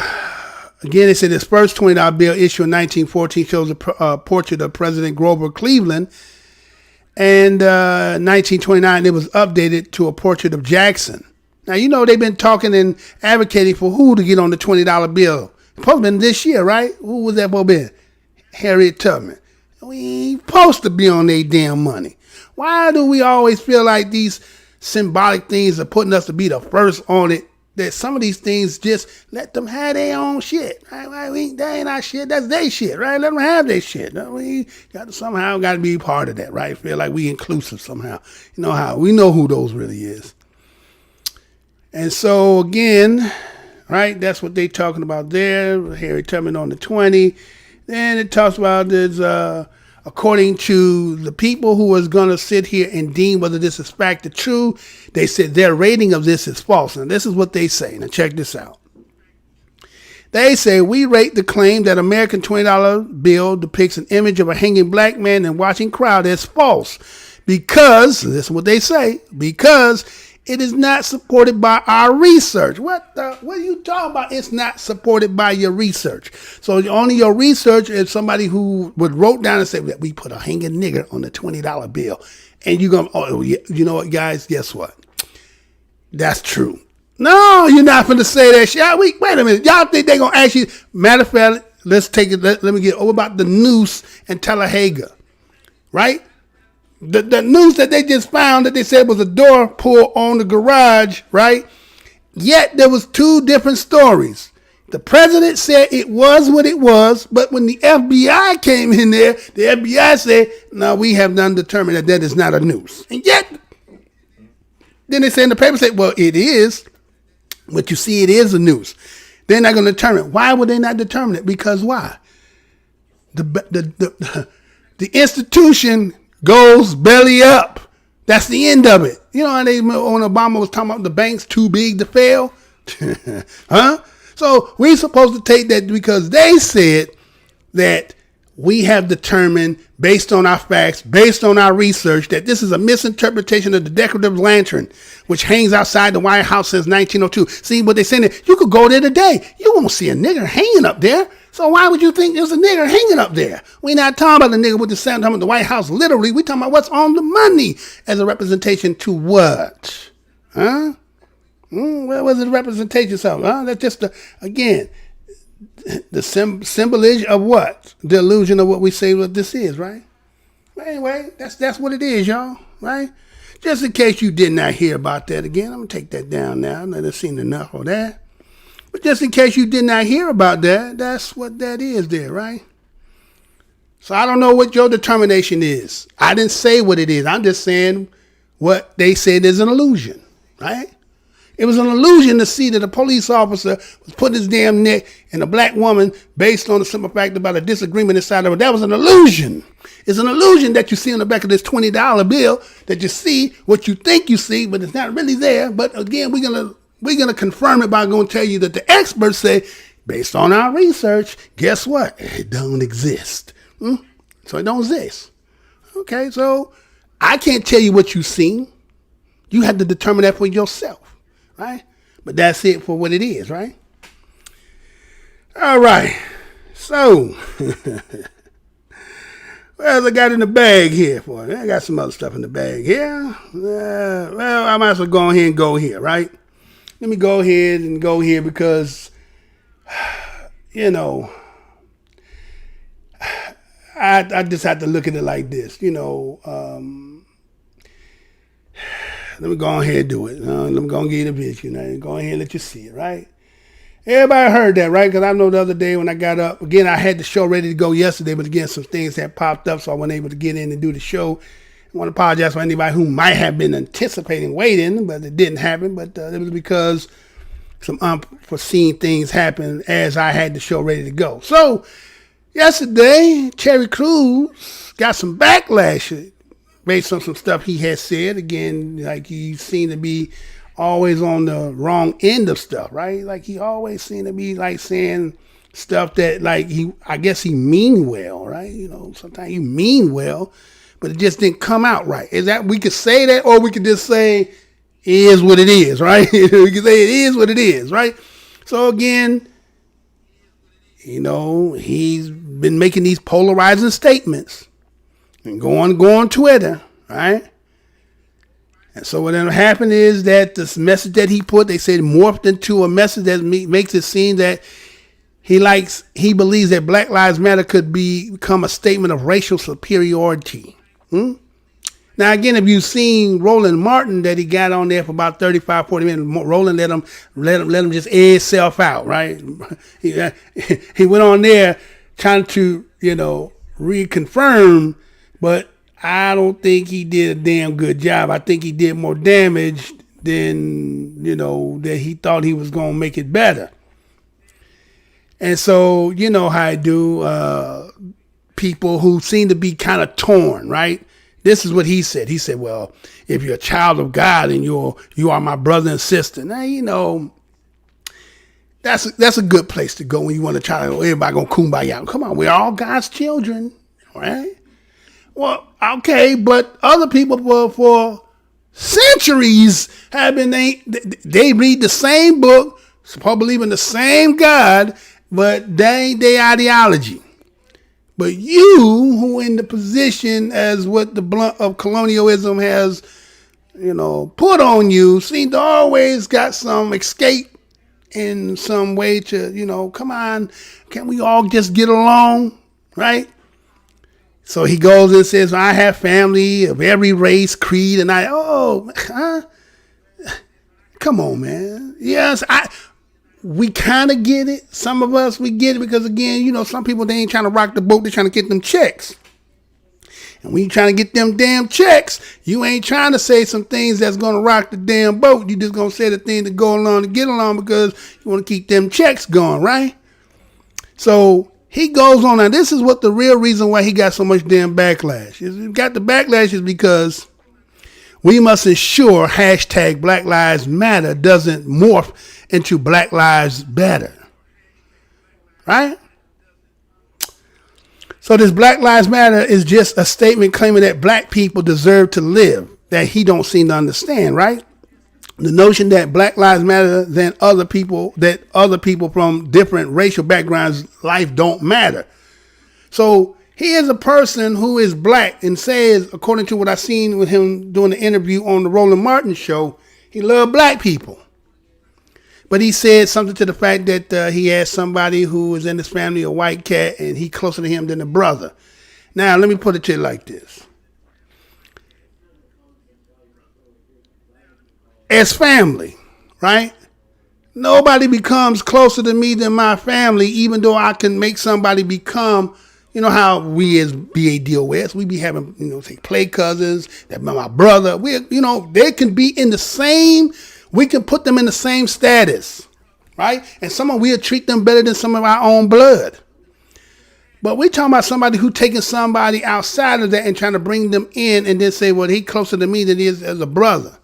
again, they said this first $20 bill issued in 1914 shows a portrait of President Grover Cleveland. And 1929, it was updated to a portrait of Jackson. Now, they've been talking and advocating for who to get on the $20 bill. It's supposed to been this year, right? Who was that supposed to be? Harriet Tubman. We ain't supposed to be on their damn money. Why do we always feel like these symbolic things are putting us to be the first on it? That some of these things just let them have their own shit. Right? That ain't our shit. That's their shit, right? Let them have their shit. We got to be part of that, right? Feel like we inclusive somehow. You know how we know who those really is. And so again, right? That's what they talking about there. Harry Tubman on the 20. Then it talks about this, according to the people who was going to sit here and deem whether this is fact or true, they said their rating of this is false. And this is what they say. Now check this out. They say, we rate the claim that American $20 bill depicts an image of a hanging black man and watching crowd as false because, this is what they say, because it is not supported by our research. What are you talking about? It's not supported by your research. So only your research is somebody who would wrote down and say that we put a hanging nigger on the $20 bill. And you're going, oh, yeah, you know what, guys? Guess what? That's true. No, you're not going to say that shit. Wait a minute. Y'all think they're going to actually, matter of fact, let's take it. Let me get over about the noose and Talladega, right? The news that they just found that they said was a door pull on the garage, right? Yet there was two different stories. The president said it was what it was, but when the FBI came in there, the FBI said, no, we have done determined that that is not a noose. And yet, then they said in the paper, said, well, it is. But you see, it is a noose. They're not going to determine it. Why would they not determine it? Because why? The institution goes belly up. That's the end of it. You know how when Obama was talking about the banks too big to fail? Huh? So we're supposed to take that because they said that we have determined, based on our facts, based on our research, that this is a misinterpretation of the decorative lantern, which hangs outside the White House since 1902. See what they're saying? You could go there today. You won't see a nigger hanging up there. So why would you think there's a nigger hanging up there? We're not talking about the nigger with the sound, talking about the White House. Literally, we're talking about what's on the money as a representation to what? Huh? What was the representation of? Huh? That's just, again, the symbolism of what? The illusion of what we say what this is, right? But anyway, that's what it is, y'all, right? Just in case you did not hear about that again, I'm going to take that down now. I've seen enough of that. But just in case you did not hear about that, that's what that is there, right? So I don't know what your determination is. I didn't say what it is. I'm just saying what they said is an illusion, right? It was an illusion to see that a police officer was putting his damn neck in a black woman based on the simple fact about a disagreement inside of her. That was an illusion. It's an illusion that you see on the back of this $20 bill, that you see what you think you see, but it's not really there. But again, we're gonna confirm it by going to tell you that the experts say, based on our research, guess what? It don't exist. So it don't exist. Okay, so I can't tell you what you've seen. You have to determine that for yourself. Right? But that's it for what it is, right? All right. So, what else I got in the bag here for you? I got some other stuff in the bag here. Well, I might as well go ahead and go here, right? Let me go ahead and go here because, you know, I just have to look at it like this, you know. Let me go ahead and do it. Let me go and give you the vision. Go ahead and let you see it, right? Everybody heard that, right? Because I know the other day when I got up, again, I had the show ready to go yesterday, but again, some things had popped up, so I wasn't able to get in and do the show. I want to apologize for anybody who might have been anticipating waiting, but it didn't happen. But it was because some unforeseen things happened as I had the show ready to go. So yesterday, Terry Crews got some backlash based on some stuff he had said. Again, like he seemed to be always on the wrong end of stuff, right? Like he always seemed to be like saying stuff that like I guess he mean well, right? You know, sometimes you mean well, but it just didn't come out right. Is that, we could say that, or we could just say it is what it is, right? We could say it is what it is, right? So again, you know, he's been making these polarizing statements and go on Twitter, right? And so what ended up happening is that this message that he put, they said morphed into a message that makes it seem that he believes that Black Lives Matter could become a statement of racial superiority. Now, again, if you've seen Roland Martin that he got on there for about 35, 40 minutes, Roland let him just air himself out, right? He went on there trying to, you know, reconfirm, but I don't think he did a damn good job. I think he did more damage than, you know, that he thought he was going to make it better. And so, you know how I do, people who seem to be kind of torn, right? This is what he said. He said, well, if you're a child of God and you are my brother and sister. Now, you know, that's a good place to go when you want to try to, everybody gonna kumbaya. Come on, we're all God's children, right? Well, okay, but other people for centuries have been, they read the same book, supposed to believe in the same God, but they ain't their ideology. But you, who in the position as what the blunt of colonialism has, you know, put on you, seem to always got some escape in some way to, you know, come on, can't we all just get along, right? So he goes and says, I have family of every race, creed, and come on, man. Yes, we kind of get it. Some of us, we get it because, again, you know, some people, they ain't trying to rock the boat. They're trying to get them checks. And when you trying to get them damn checks, you ain't trying to say some things that's going to rock the damn boat. You just going to say the thing to go along, to get along, because you want to keep them checks going, right? So he goes on. Now, this is what the real reason why he got so much damn backlash. He got the backlash is because we must ensure hashtag Black Lives Matter doesn't morph into Black Lives Better. Right? So this Black Lives Matter is just a statement claiming that black people deserve to live, that he don't seem to understand, right? The notion that Black Lives Matter than other people, that other people from different racial backgrounds' life don't matter. So he is a person who is black and says, according to what I've seen with him doing the interview on the Roland Martin show, he loved black people. But he said something to the fact that he has somebody who is in his family, a white cat, and he closer to him than a brother. Now, let me put it to you like this. As family, right? Nobody becomes closer to me than my family, even though I can make somebody become, you know how we as BLAK, we be having, you know, say play cousins, that my brother, we, you know, they can be in the same, we can put them in the same status, right? And some of we'll treat them better than some of our own blood. But we're talking about somebody who taking somebody outside of that and trying to bring them in and then say, well, he closer to me than he is as a brother.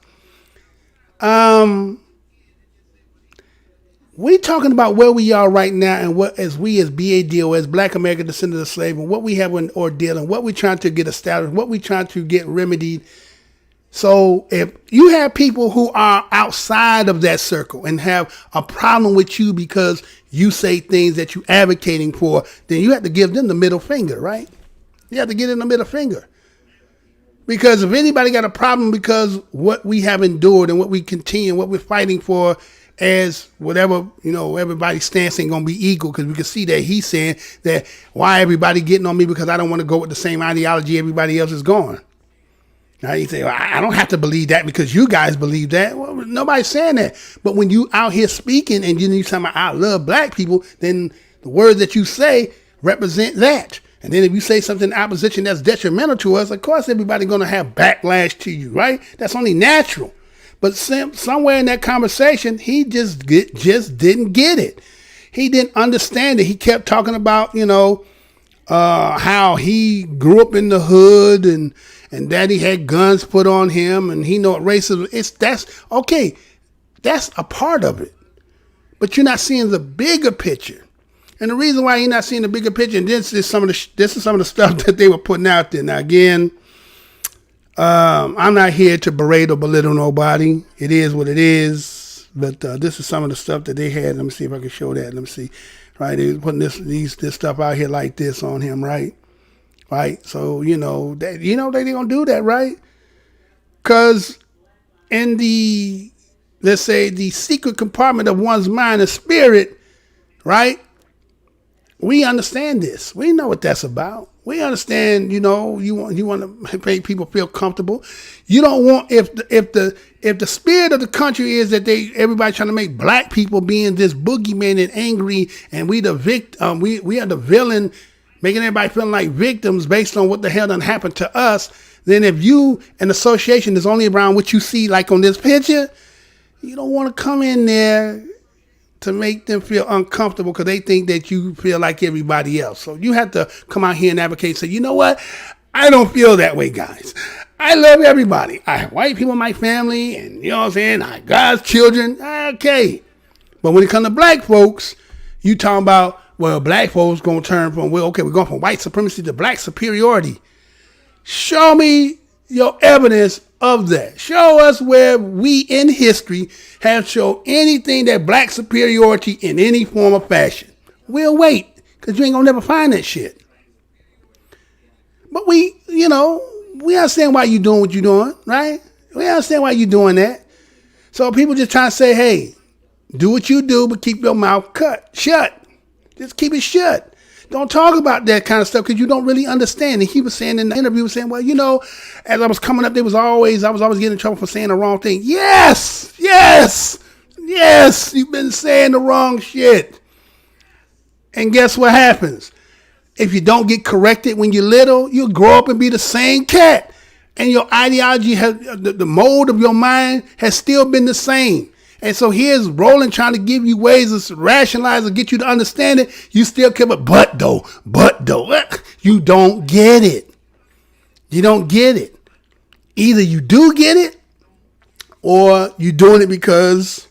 We talking about where we are right now and what as we as BADO, as Black American descendants of slavery, and what we have an ordeal and what we're trying to get established, what we're trying to get remedied. So if you have people who are outside of that circle and have a problem with you because you say things that you're advocating for, then you have to give them the middle finger, right? You have to give them the middle finger. Because if anybody got a problem because what we have endured and what we continue, what we're fighting for as whatever, you know, everybody's stance ain't going to be equal, because we can see that he's saying that why everybody getting on me because I don't want to go with the same ideology everybody else is going. Now you say, well, I don't have to believe that because you guys believe that. Well, nobody's saying that. But when you out here speaking and you talking about I love black people, then the words that you say represent that. And then if you say something in opposition that's detrimental to us, of course everybody's going to have backlash to you, right? That's only natural. But somewhere in that conversation, he just didn't get it. He didn't understand it. He kept talking about, you know, how he grew up in the hood and daddy had guns put on him and he know what racism is. That's okay. That's a part of it. But you're not seeing the bigger picture. And the reason why you're not seeing the bigger picture, and this is some of the stuff that they were putting out there. Now, again, I'm not here to berate or belittle nobody. It is what it is. But this is some of the stuff that they had. Let me see if I can show that. Let me see. Right, they were putting this stuff out here like this on him, right? Right. So they gonna do that, right? Because in the, let's say, the secret compartment of one's mind and spirit, right? We understand this. We know what that's about. We understand, you want to make people feel comfortable. You don't want if the spirit of the country is that everybody trying to make black people being this boogeyman and angry, and we the victim, we are the villain, making everybody feeling like victims based on what the hell done happened to us. Then if you an association is only around what you see like on this picture, you don't want to come in there to make them feel uncomfortable because they think that you feel like everybody else. So you have to come out here and advocate and say, you know what? I don't feel that way, guys. I love everybody. I have white people in my family, and you know what I'm saying? I have God's children. Okay. But when it comes to black folks, you talking about, well, black folks going to turn from, well, okay, we're going from white supremacy to black superiority. Show me your evidence of that. Show us where we in history have shown anything that black superiority in any form or fashion. We'll wait, because you ain't going to never find that shit. But we understand why you doing what you're doing, right? We understand why you're doing that. So people just trying to say, hey, do what you do, but keep your mouth shut. Just keep it shut. Don't talk about that kind of stuff because you don't really understand. And he was saying in the interview, well, as I was coming up, I was always getting in trouble for saying the wrong thing. Yes, you've been saying the wrong shit. And guess what happens? If you don't get corrected when you're little, you'll grow up and be the same cat. And your ideology, the mold of your mind has still been the same. And so here's Roland trying to give you ways to rationalize and get you to understand it. You still keep it, but though. You don't get it. You don't get it. Either you do get it or you're doing it because,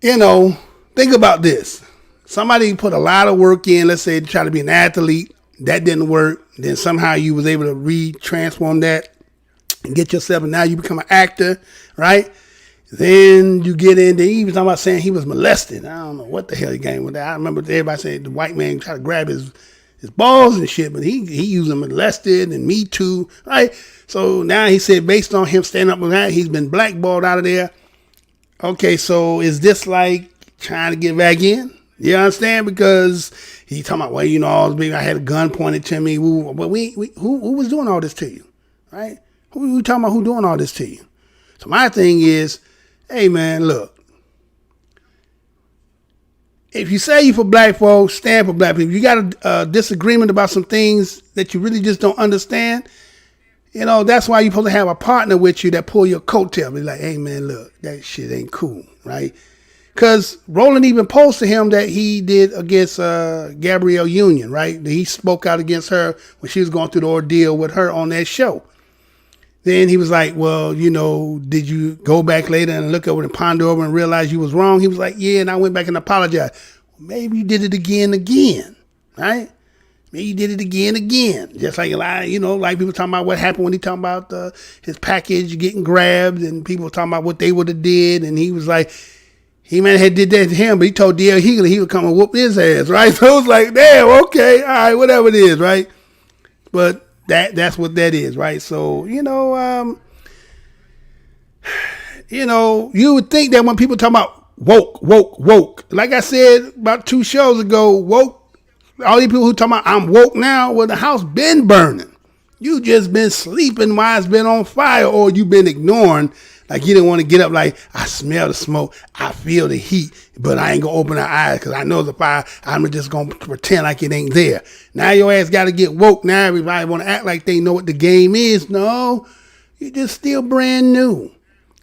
think about this. Somebody put a lot of work in, let's say, to try to be an athlete. That didn't work. Then somehow you was able to retransform that and get yourself, and now you become an actor, right? Then you get in there, he was talking about saying he was molested. I don't know what the hell he came with that. I remember everybody saying the white man tried to grab his balls and shit, but he used them molested and Me Too, right? So now he said based on him standing up with that, he's been blackballed out of there. Okay, so is this like trying to get back in? You understand? Because he talking about, well, I had a gun pointed to me. Who was doing all this to you, right? Who talking about who doing all this to you? So my thing is, hey man, look. If you say you for black folks, stand for black people. You got a disagreement about some things that you really just don't understand. That's why you're supposed to have a partner with you that pull your coattail. Be like, hey man, look, that shit ain't cool, right? Because Roland even posted him that he did against Gabrielle Union, right? He spoke out against her when she was going through the ordeal with her on that show. Then he was like, well, did you go back later and look over and ponder over and realize you was wrong? He was like, yeah, and I went back and apologized. Well, maybe you did it again, right? Maybe you did it again. Just like, like people talking about what happened when he talking about his package getting grabbed and people talking about what they would have did. And he was like, he might have did that to him, but he told D.L. Hughley he would come and whoop his ass, right? So it was like, damn, okay, all right, whatever it is, right? But that's what that is, right? So, you would think that when people talk about woke, like I said about 2 shows ago, woke, all these people who talk about I'm woke now, well, the house been burning. You just been sleeping while it's been on fire, or you been ignoring. Like you didn't want to get up like, I smell the smoke, I feel the heat, but I ain't going to open our eyes because I know the fire. I'm just going to pretend like it ain't there. Now your ass got to get woke. Now everybody want to act like they know what the game is. No, you're just still brand new.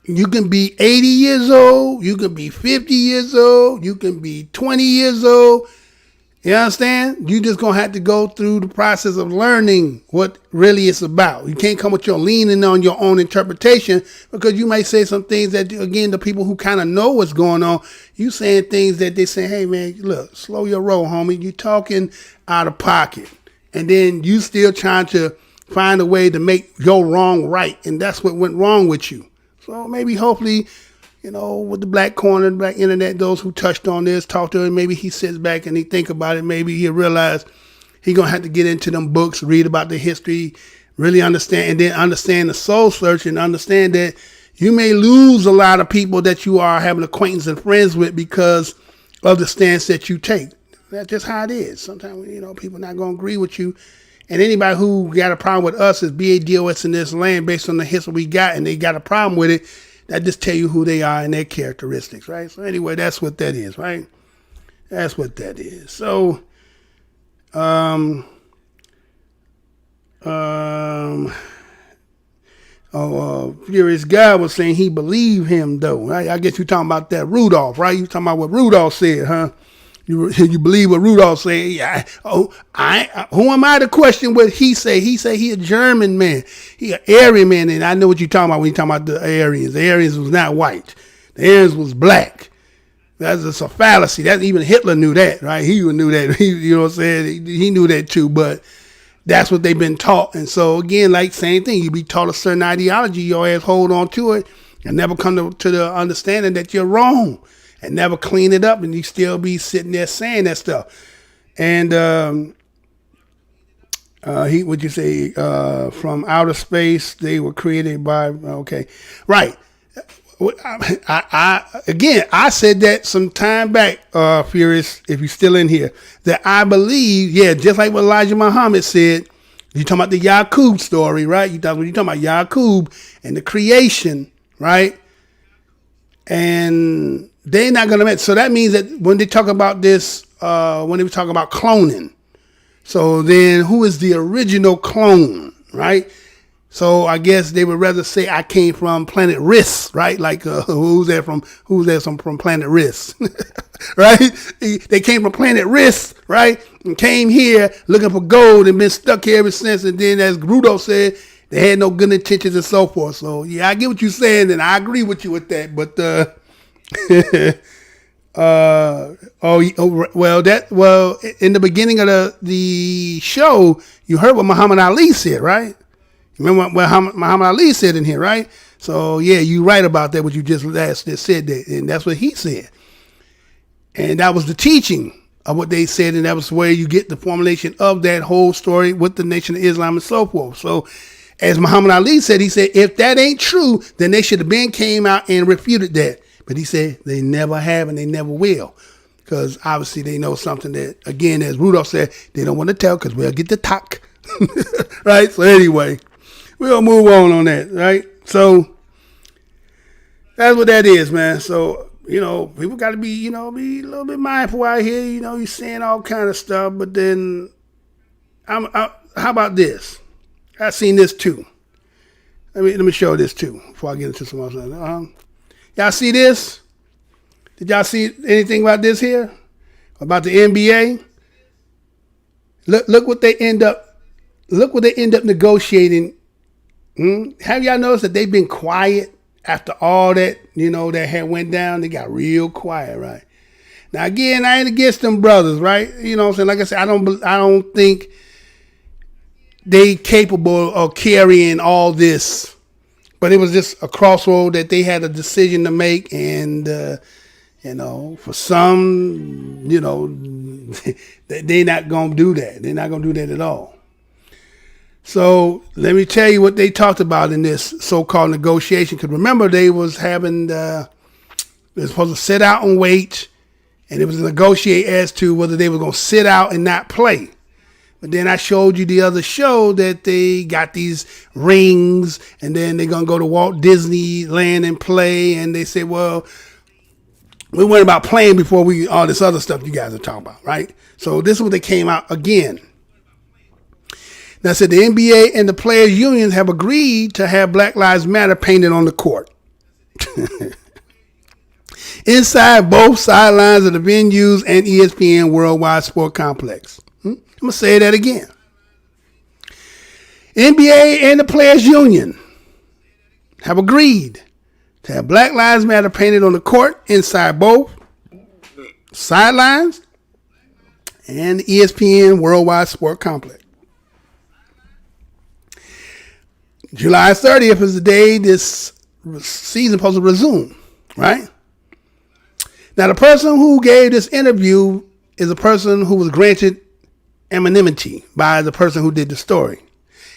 You can be 80 years old. You can be 50 years old. You can be 20 years old. You understand? You just going to have to go through the process of learning what really it's about. You can't come with your leaning on your own interpretation because you might say some things that, again, the people who kind of know what's going on, you saying things that they say, hey, man, look, slow your roll, homie. You talking out of pocket. And then you still trying to find a way to make your wrong right. And that's what went wrong with you. So maybe, hopefully, with the Black Corner, the Black Internet, those who touched on this, talk to him, maybe he sits back and he think about it. Maybe he'll realize he's going to have to get into them books, read about the history, really understand, and then understand the soul search and understand that you may lose a lot of people that you are having acquaintance and friends with because of the stance that you take. That's just how it is. Sometimes, people not going to agree with you. And anybody who got a problem with us is BADOS in this land based on the history we got, and they got a problem with it. That just tell you who they are and their characteristics, right? So anyway, that's what that is, right? That's what that is. So, Furious Guy was saying he believed him, though. Right? I guess you're talking about that Rudolph, right? You're talking about what Rudolph said, huh? You believe what Rudolph said? Yeah. Who am I to question what he say? He say he a German man. He an Aryan man, and I know what you're talking about when you're talking about the Aryans. The Aryans was not white. The Aryans was black. That's just a fallacy. That even Hitler knew that, right? He knew that. You know what I'm saying? He knew that too, but that's what they've been taught. And so again, like same thing, you be taught a certain ideology, your ass hold on to it and never come to the understanding that you're wrong and never clean it up, and you still be sitting there saying that stuff. And would you say from outer space, they were created by, okay, right. I said that some time back, Furious, if you're still in here, that I believe, just like what Elijah Muhammad said, you're talking about the Yaqub story, right? You're talking about Yaqub and the creation, right? And they're not going to match. So that means that when they talk about this, when they were talking about cloning, so then who is the original clone, right? So I guess they would rather say I came from planet Risk, right? Like who's that from planet Risk, right? They came from planet Risk, right? And came here looking for gold and been stuck here ever since. And then as Rudolph said, they had no good intentions and so forth. So yeah, I get what you're saying, and I agree with you with that. But in the beginning of the show, you heard what Muhammad Ali said, right? Remember what Muhammad Ali said in here, right? So yeah, you're right about that. What you just said that, and that's what he said, and that was the teaching of what they said, and that was where you get the formulation of that whole story with the Nation of Islam and so forth. So, as Muhammad Ali said, he said if that ain't true, then they should have been came out and refuted that. But he said they never have and they never will, because obviously they know something that, again, as Rudolph said, they don't want to tell because we'll get the talk, right? So anyway. We'll move on that, right? So that's what that is, man. So, people got to be, be a little bit mindful out here. You're saying all kind of stuff, but then how about this? I seen this too. Let me show this too before I get into some other. Y'all see this? Did y'all see anything about this here? About the NBA? Look what they end up negotiating. Have y'all noticed that they've been quiet after all that, that had went down? They got real quiet, right? Now, again, I ain't against them brothers, right? You know what I'm saying? Like I said, I don't think they capable of carrying all this, but it was just a crossroad that they had a decision to make. And, for some, they're not going to do that. They're not going to do that at all. So let me tell you what they talked about in this so-called negotiation. Because remember, they was having, they were supposed to sit out and wait, and it was to negotiate as to whether they were going to sit out and not play. But then I showed you the other show that they got these rings, and then they're going to go to Walt Disneyland and play. And they said, well, we worried about playing before all this other stuff you guys are talking about, right? So this is what they came out again. Now, said the NBA and the players' unions have agreed to have Black Lives Matter painted on the court. Inside both sidelines of the venues and ESPN Worldwide Sport Complex. I'm going to say that again. NBA and the players' union have agreed to have Black Lives Matter painted on the court inside both sidelines and the ESPN Worldwide Sport Complex. July 30th is the day this season is supposed to resume, right? Now, the person who gave this interview is a person who was granted anonymity by the person who did the story.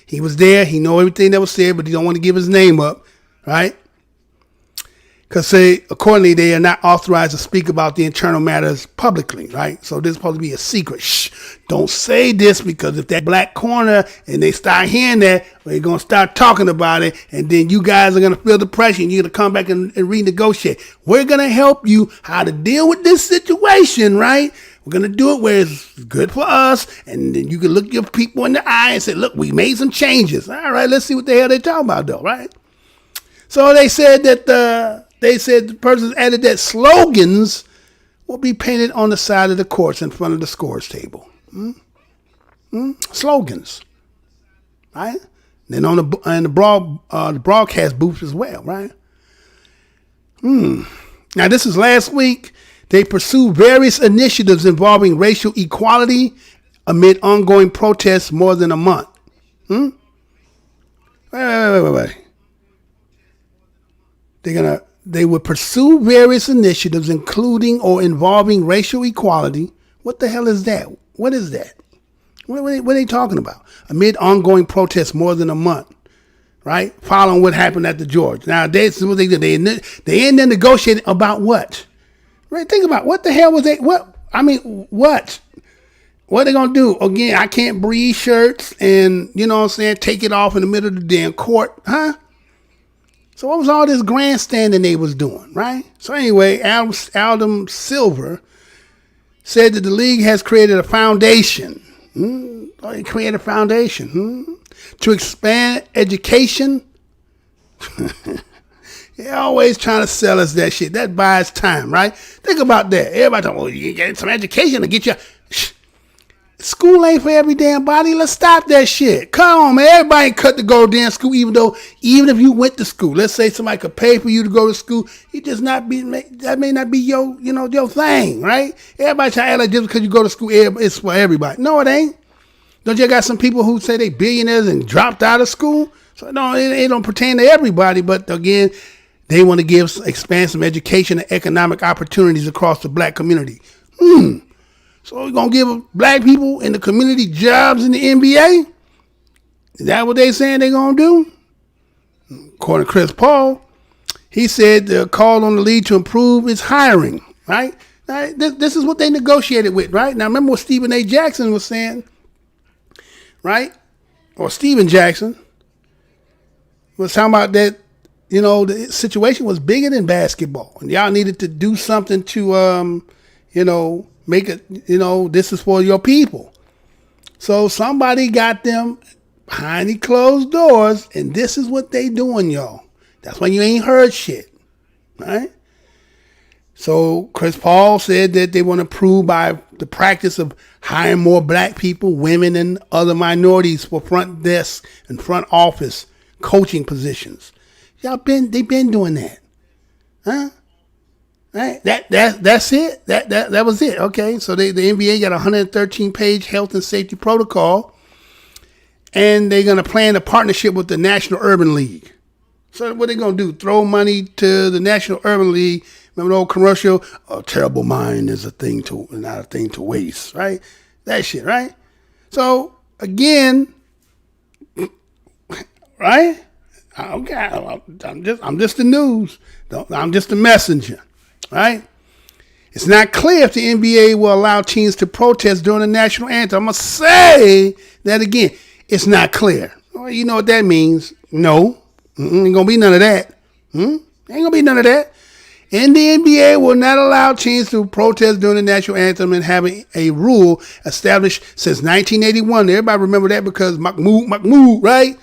He was there. He know everything that was said, but he don't want to give his name up, right? Because accordingly, they are not authorized to speak about the internal matters publicly, right? So this is supposed to be a secret. Shh, don't say this, because if that black corner and they start hearing that, they're going to start talking about it. And then you guys are going to feel the pressure and you're going to come back and renegotiate. We're going to help you how to deal with this situation, right? We're going to do it where it's good for us. And then you can look your people in the eye and say, look, we made some changes. All right, let's see what the hell they're talking about though, right? So they said that the person added that slogans will be painted on the side of the courts in front of the scores table. Slogans, right? Then on the broadcast booth as well, right? Now this is last week. They pursued various initiatives involving racial equality amid ongoing protests more than a month. Wait. They would pursue various initiatives including or involving racial equality. What the hell is that? What is that? What are they talking about? Amid ongoing protests more than a month, right? Following what happened at the George. Now, this is what they did. They in there negotiating about what? Right? Think about what the hell was they? What? I mean, what? What are they gonna do? Again, I can't breathe shirts and, you know what I'm saying, take it off in the middle of the damn court, huh? So what was all this grandstanding they was doing, right? So anyway, Adam Silver said that the league has created a foundation. They created a foundation to expand education. They're always trying to sell us that shit. That buys time, right? Think about that. Everybody talking, well, you get some education to get you. School ain't for every damn body. Let's stop that shit. Come on, man. Everybody ain't cut to go to damn school, even if you went to school. Let's say somebody could pay for you to go to school. That may not be your thing, right? Everybody try to act like just because you go to school, it's for everybody. No, it ain't. Don't you got some people who say they billionaires and dropped out of school? So no, it don't pertain to everybody. But again, they want to expand some education and economic opportunities across the black community. So we're going to give black people in the community jobs in the NBA? Is that what they saying they're going to do? According to Chris Paul, he said the call on the league to improve its hiring, right? This is what they negotiated with, right? Now, remember what Stephen A. Jackson was saying, right? Or Steven Jackson was talking about that, the situation was bigger than basketball. And y'all needed to do something to, make it, this is for your people. So somebody got them behind the closed doors, and this is what they doing, y'all. That's why you ain't heard shit, right? So Chris Paul said that they want to prove by the practice of hiring more black people, women, and other minorities for front desk and front office coaching positions. They've been doing that, huh? Right. That's it. That was it. Okay. So the NBA got a 113-page health and safety protocol, and they're gonna plan a partnership with the National Urban League. So what they gonna do? Throw money to the National Urban League? Remember the old commercial? A terrible mind is not a thing to waste. Right? That shit. Right? So again, right? Okay. I'm just the news. I'm just the messenger. Right? It's not clear if the NBA will allow teams to protest during the national anthem. I'm going to say that again. It's not clear. Well, you know what that means. No. Ain't going to be none of that. Ain't going to be none of that. And the NBA will not allow teams to protest during the national anthem and having a rule established since 1981. Everybody remember that because Mahmoud, right?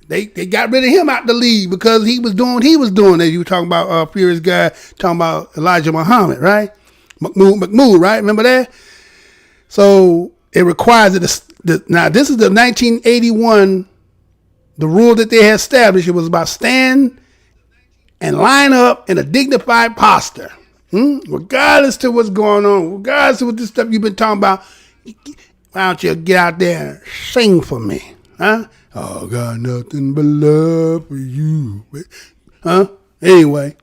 They got rid of him out the league because he was doing as you were talking about Furious guy talking about Elijah Muhammad, right? Mahmoud, right? Remember that? So it requires that now this is the 1981, the rule that they had established. It was about stand and line up in a dignified posture, regardless to what's going on, regardless of what this stuff you've been talking about. Why don't you get out there and sing for me, huh? Oh, got nothing but love for you. Huh? Anyway.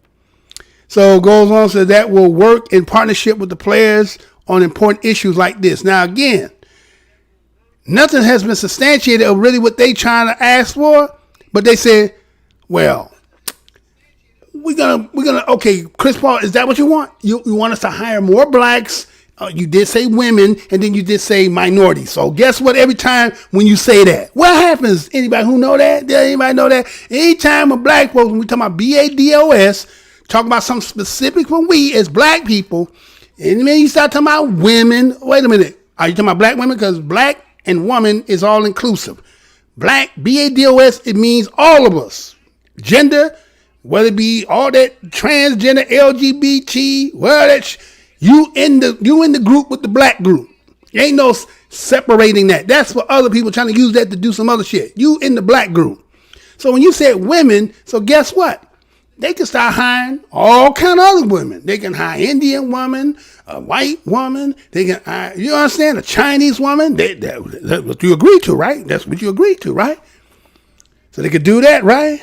So it goes on, so that will work in partnership with the players on important issues like this. Now, again, nothing has been substantiated of really what they trying to ask for, but they said, well, we're gonna, okay, Chris Paul, is that what you want? You want us to hire more blacks? You did say women, and then you did say minorities. So guess what? Every time when you say that, what happens? Anybody who know that? Does anybody know that? Anytime a black folks, when we talk about BADOS, talk about something specific for we as black people, and then you start talking about women. Wait a minute. Are you talking about black women? Because black and woman is all inclusive. Black, BADOS, it means all of us. Gender, whether it be all that transgender, LGBT, well, you in the group with the black group. Ain't no separating that. That's for other people trying to use that to do some other shit. You in the black group. So when you said women, so guess what? They can start hiring all kind of other women. They can hire Indian woman, a white woman. They can hire, you understand, a Chinese woman. That's what you agreed to, right? That's what you agreed to, right? So they could do that, right?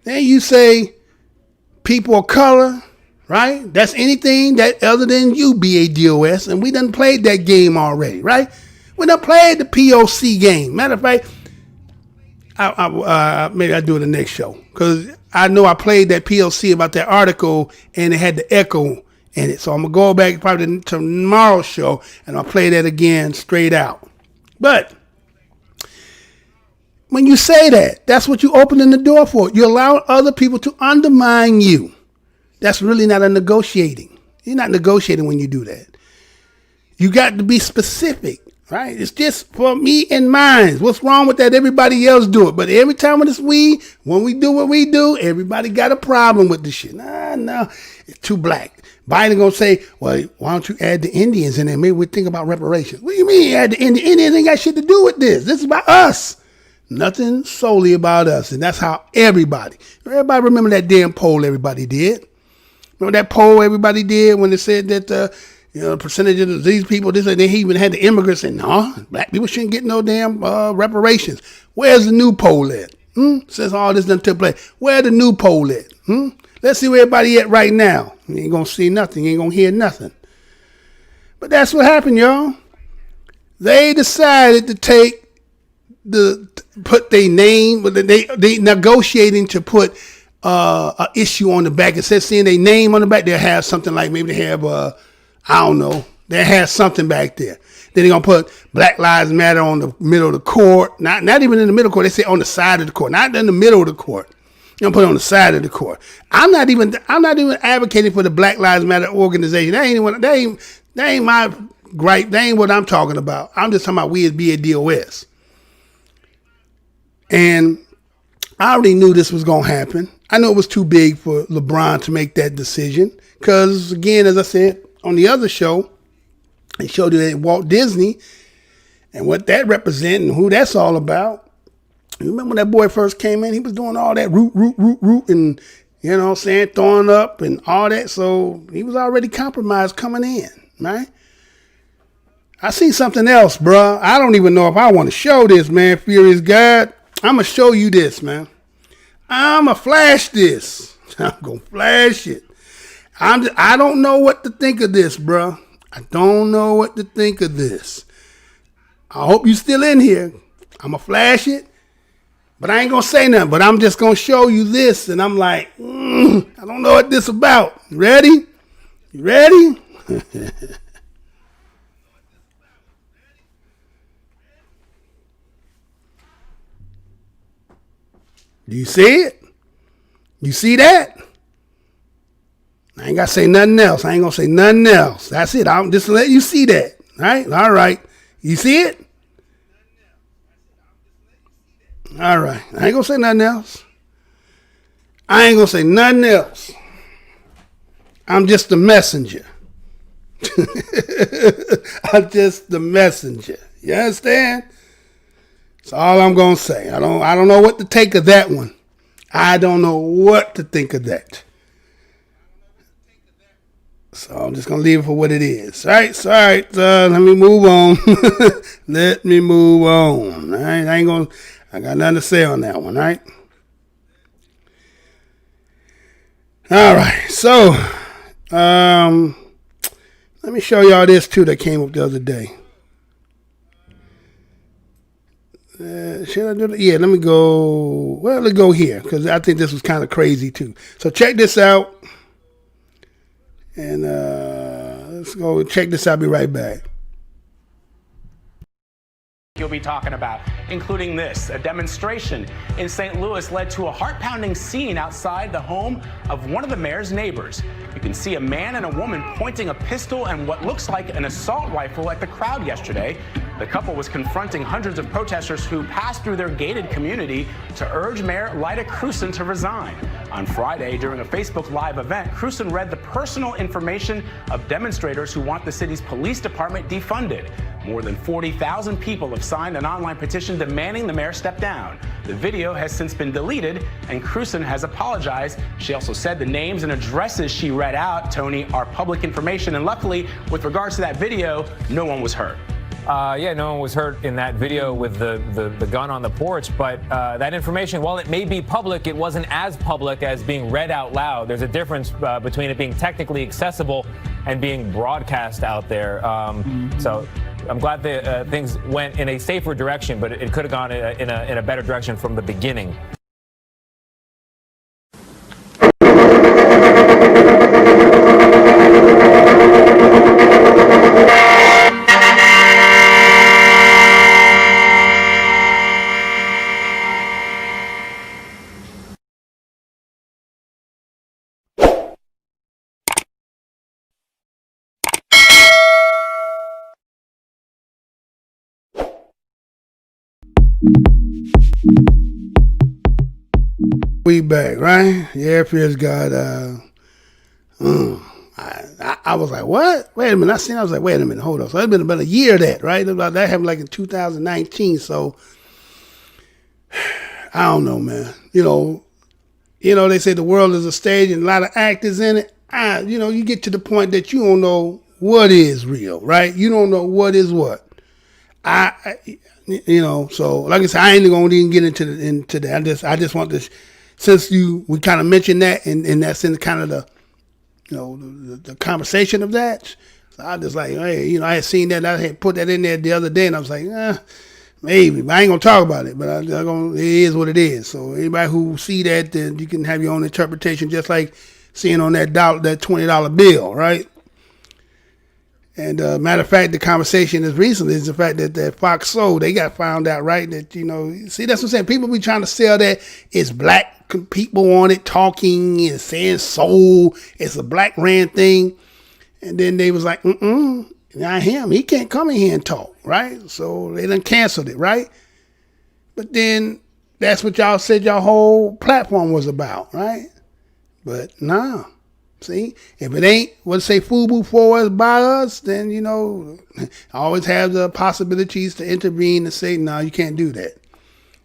Then you say people of color, right? That's anything that other than you, BADOS, and we done played that game already, right? We done played the POC game. Matter of fact, maybe I'll do it the next show, because I know I played that POC about that article and it had the echo in it. So I'm going to go back probably to tomorrow's show and I'll play that again straight out. But when you say that, that's what you're opening the door for. You allow other people to undermine you. That's really not a negotiating. You're not negotiating when you do that. You got to be specific, right? It's just for me and mine. What's wrong with that? Everybody else do it. But every time when we do what we do, everybody got a problem with this shit. No, it's too black. Biden gonna say, well, why don't you add the Indians in there? Maybe we think about reparations. What do you mean add the Indians? Indians ain't got shit to do with this. This is about us. Nothing solely about us. And that's how everybody remember that damn poll everybody did. Remember that poll everybody did when they said that the percentage of these people, they even had the immigrants saying, no, black people shouldn't get no damn reparations. Where's the new poll at? Since all this done took place, where the new poll at? Let's see where everybody at right now. You ain't gonna see nothing. You ain't gonna hear nothing. But that's what happened, y'all. They decided to put their name, but they negotiating to put an issue on the back. Instead of seeing their name on the back, they'll have something like, maybe they have I don't know. They have something back there. Then they're going to put Black Lives Matter on the middle of the court. Not even in the middle of the court. They say on the side of the court. Not in the middle of the court. They're going to put it on the side of the court. I'm not even advocating for the Black Lives Matter organization. That ain't my gripe. That ain't what I'm talking about. I'm just talking about we as BADOS. And I already knew this was going to happen. I knew it was too big for LeBron to make that decision. Because, again, as I said on the other show, they showed you that Walt Disney and what that represents and who that's all about. You remember when that boy first came in, he was doing all that root and, throwing up and all that. So he was already compromised coming in, right? I see something else, bruh. I don't even know if I want to show this, man. Furious God. I'm going to show you this, man. I'm going to flash this. I'm going to flash it. I don't know what to think of this, bro. I don't know what to think of this. I hope you still in here. I'm going to flash it. But I ain't going to say nothing. But I'm just going to show you this. And I'm like, I don't know what this about. You ready? You ready? Do you see it? You see that? I ain't got to say nothing else. I ain't going to say nothing else. That's it. I'm just letting you see that. All right. You see it? All right. I ain't going to say nothing else. I'm just the messenger. I'm just the messenger. You understand? That's all I'm going to say. I don't know what to take of that one. I don't know what to think of that. So I'm just going to leave it for what it is. All right. Let me move on. Let me move on. All right. I got nothing to say on that one. All right. All right. So, let me show y'all this too that came up the other day. Should I do that? Yeah, let me go. Well, let's go here because I think this was kind of crazy too. So check this out. And let's go check this out. I'll be right back. You'll be talking about, including this. A demonstration in St. Louis led to a heart-pounding scene outside the home of one of the mayor's neighbors. You can see a man and a woman pointing a pistol and what looks like an assault rifle at the crowd yesterday. The couple was confronting hundreds of protesters who passed through their gated community to urge Mayor Lyda Krewson to resign. On Friday, during a Facebook Live event, Krewson read the personal information of demonstrators who want the city's police department defunded. More than 40,000 people have signed an online petition demanding the mayor step down. The video has since been deleted, and Krewson has apologized. She also said the names and addresses she read out, Tony, are public information, and luckily, with regards to that video, no one was hurt. Yeah, no one was hurt in that video with the gun on the porch, but that information, while it may be public, it wasn't as public as being read out loud. There's a difference between it being technically accessible and being broadcast out there. So I'm glad that things went in a safer direction, but it could have gone in a better direction from the beginning. We back, right? Yeah, praise God. I was like, what? Wait a minute. I was like, wait a minute, hold on. So it's been about a year of that, right? That happened like in 2019. So I don't know, man. You know, they say the world is a stage and a lot of actors in it. You get to the point that you don't know what is real, right? You don't know what is what. So like I said, I ain't gonna even get into that. I just want to, since we kind of mentioned that, and that's in kind of the conversation of that. So I just like, hey, I had seen that, I had put that in there the other day, and I was like, maybe, but I ain't gonna talk about it. But it is what it is. So anybody who see that, then you can have your own interpretation, just like seeing on that $20 bill, right? And matter of fact, the conversation is recently is the fact that Fox Soul, they got found out, right? That, see, that's what I'm saying. People be trying to sell that it's black people on it talking and saying soul. It's a black ran thing. And then they was like, not him. He can't come in here and talk, right? So they done canceled it, right? But then that's what y'all said your whole platform was about, right? But nah. See, if it ain't what say FUBU for us, by us, then, always have the possibilities to intervene and say, no, you can't do that.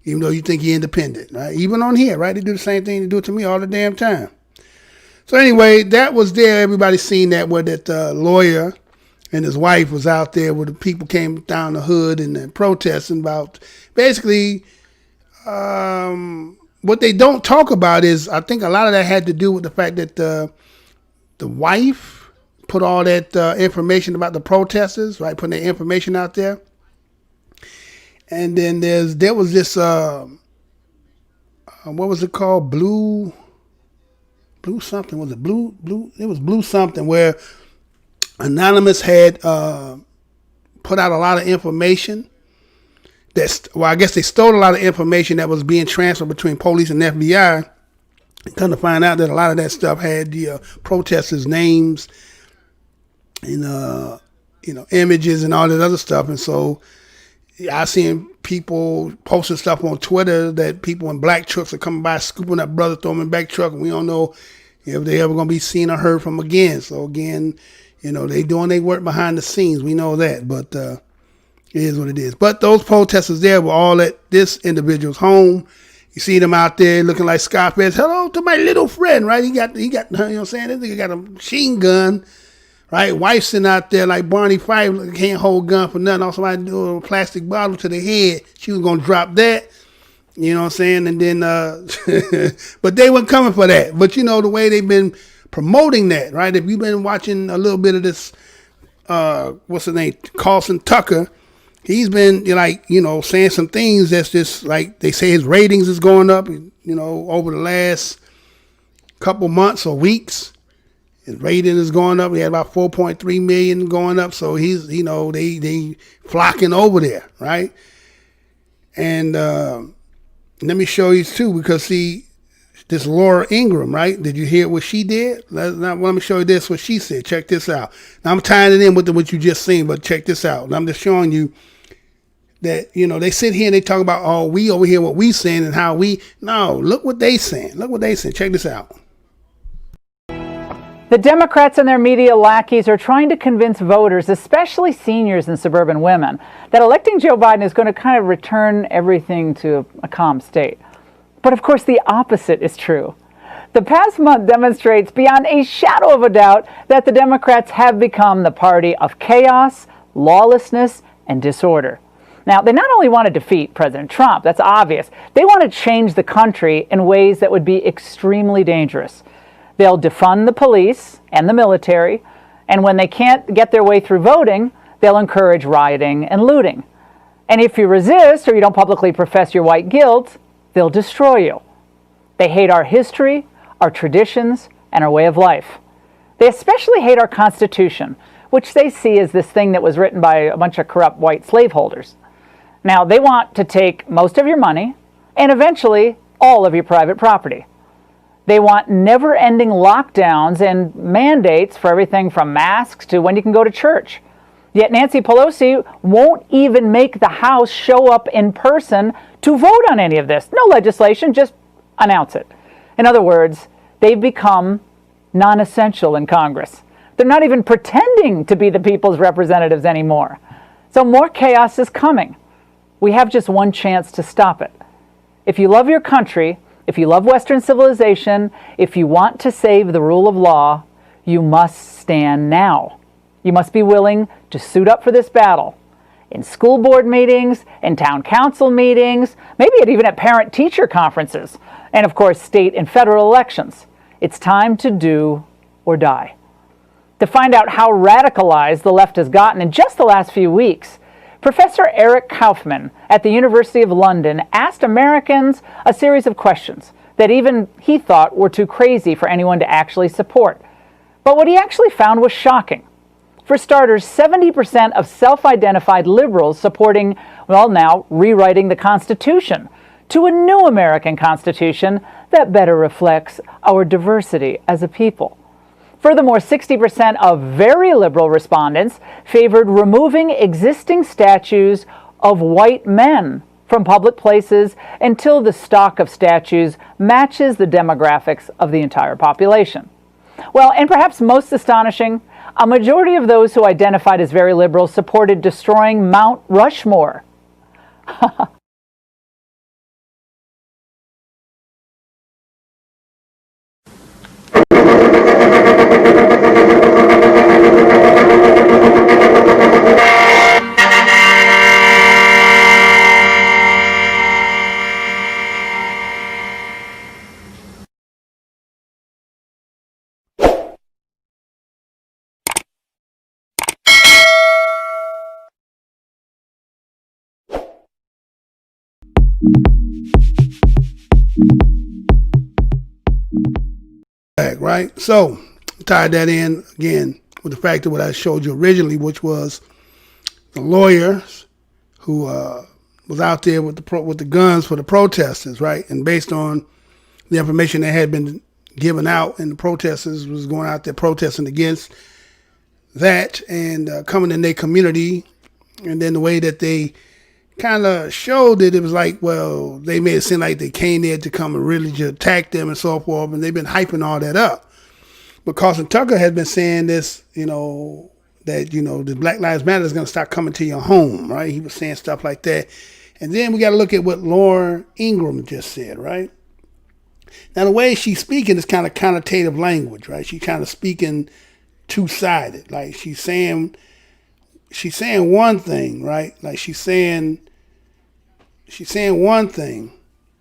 Even though you think you're independent, right? Even on here, right? They do the same thing they do it to me all the damn time. So anyway, that was there. Everybody seen that where that lawyer and his wife was out there where the people came down the hood and protesting about basically what they don't talk about is, I think a lot of that had to do with the fact that the wife put all that information about the protesters, right? Putting their information out there. And then there was this, what was it called? Blue something. Was it blue? It was blue something where Anonymous had put out a lot of information. I guess they stole a lot of information that was being transferred between police and FBI. Come to find out that a lot of that stuff had the protesters' names and images and all that other stuff. And so I seen people posting stuff on Twitter that people in black trucks are coming by, scooping up brothers, throwing them in back truck, and we don't know if they ever gonna be seen or heard from again. So again, they doing their work behind the scenes. We know that, but it is what it is. But those protesters there were all at this individual's home. You see them out there looking like Scarface. Hello to my little friend, right? He got, you know what I'm saying? This nigga got a machine gun, right? Wife sitting out there like Barney Fife, can't hold gun for nothing. Also, somebody do a plastic bottle to the head. She was gonna drop that, you know what I'm saying? And then, but they weren't coming for that. But the way they've been promoting that, right? If you've been watching a little bit of this, what's his name? Carlson Tucker. He's been saying some things that's just like they say his ratings is going up, over the last couple months or weeks. His rating is going up. He had about 4.3 million going up. So he's, they flocking over there, right? And let me show you too, because see, this Laura Ingraham, right? Did you hear what she did? Let me show you this, what she said. Check this out. Now I'm tying it in with what you just seen, but check this out. I'm just showing you that, they sit here and they talk about, oh, we over here, what we saying and how no, look what they saying. Look what they saying. Check this out. The Democrats and their media lackeys are trying to convince voters, especially seniors and suburban women, that electing Joe Biden is going to kind of return everything to a calm state. But of course, the opposite is true. The past month demonstrates beyond a shadow of a doubt that the Democrats have become the party of chaos, lawlessness, and disorder. Now, they not only want to defeat President Trump, that's obvious, they want to change the country in ways that would be extremely dangerous. They'll defund the police and the military, and when they can't get their way through voting, they'll encourage rioting and looting. And if you resist or you don't publicly profess your white guilt, they'll destroy you. They hate our history, our traditions, and our way of life. They especially hate our Constitution, which they see as this thing that was written by a bunch of corrupt white slaveholders. Now, they want to take most of your money and eventually all of your private property. They want never-ending lockdowns and mandates for everything from masks to when you can go to church. Yet Nancy Pelosi won't even make the House show up in person to vote on any of this. No legislation, just announce it. In other words, they've become non-essential in Congress. They're not even pretending to be the people's representatives anymore. So more chaos is coming. We have just one chance to stop it. If you love your country, if you love Western civilization, if you want to save the rule of law, you must stand now. You must be willing to suit up for this battle. In school board meetings, in town council meetings, maybe even at parent-teacher conferences, and of course, state and federal elections. It's time to do or die. To find out how radicalized the left has gotten in just the last few weeks, Professor Eric Kaufman at the University of London asked Americans a series of questions that even he thought were too crazy for anyone to actually support. But what he actually found was shocking. For starters, 70% of self-identified liberals supporting, well, now rewriting the Constitution to a new American Constitution that better reflects our diversity as a people. Furthermore, 60% of very liberal respondents favored removing existing statues of white men from public places until the stock of statues matches the demographics of the entire population. Well, and perhaps most astonishing, a majority of those who identified as very liberal supported destroying Mount Rushmore. Right? So, tied that in again with the fact of what I showed you originally, which was the lawyers who was out there with the guns for the protesters, right? And based on the information that had been given out, and the protesters was going out there protesting against that and coming in their community, and then the way that they kind of showed that it was like, well, they made it seem like they came there to come and really just attack them and so forth, and they've been hyping all that up. But Carson Tucker has been saying this, that, the Black Lives Matter is going to start coming to your home, right? He was saying stuff like that. And then we got to look at what Laura Ingraham just said, right? Now, the way she's speaking is kind of connotative language, right? She's kind of speaking two-sided. Like she's saying one thing, right? Like she's saying one thing.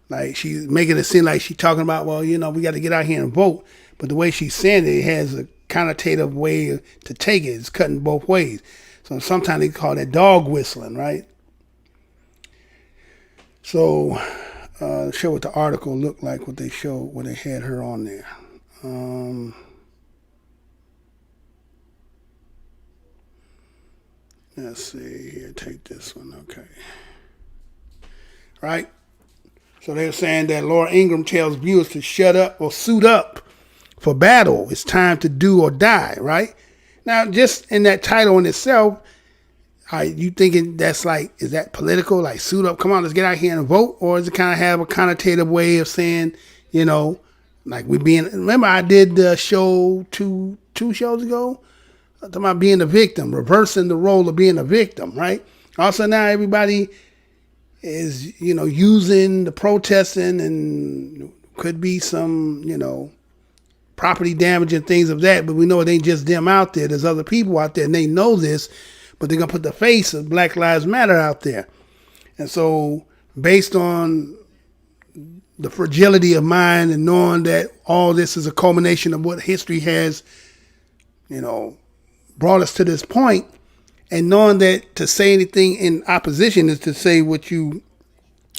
Like she's making it seem like she's talking about, well, we got to get out here and vote. But the way she's saying it has a connotative way to take it. It's cutting both ways. So sometimes they call that dog whistling, right? So show what the article looked like, what they showed, when they had her on there. Let's see here, take this one, okay. Right? So they're saying that Laura Ingraham tells viewers to shut up or suit up for battle. It's time to do or die, right? Now, just in that title in itself, You thinking that's like, is that political? Like, suit up, come on, let's get out here and vote? Or does it kind of have a connotative way of saying, like we being, remember I did the show two shows ago? Talking about being a victim, reversing the role of being a victim, right? Also now everybody is, using the protesting and could be some, property damage and things of that, but we know it ain't just them out there. There's other people out there and they know this, but they're going to put the face of Black Lives Matter out there. And so based on the fragility of mind and knowing that all this is a culmination of what history has, brought us to this point, and knowing that to say anything in opposition is to say what you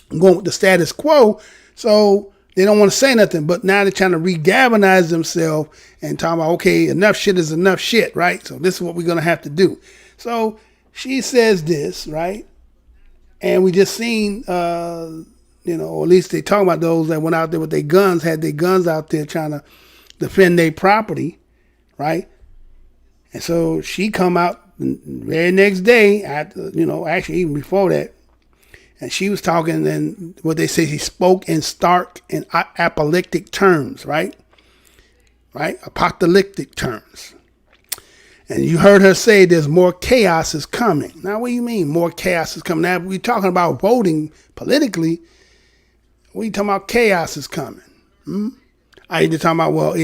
going with the status quo. So they don't want to say nothing, but now they're trying to re-galvanize themselves and talk about, okay, enough shit is enough shit, right? So this is what we're going to have to do. So she says this, right? And we just seen, or at least they talking about those that went out there with their guns, had their guns out there trying to defend their property, right? And so she come out the very next day, after, actually even before that, and she was talking, and what they say, she spoke in stark and apocalyptic terms, right? Right? Apocalyptic terms. And you heard her say there's more chaos is coming. Now, what do you mean more chaos is coming? Now, we're talking about voting politically. What are you talking about chaos is coming? I either talking about,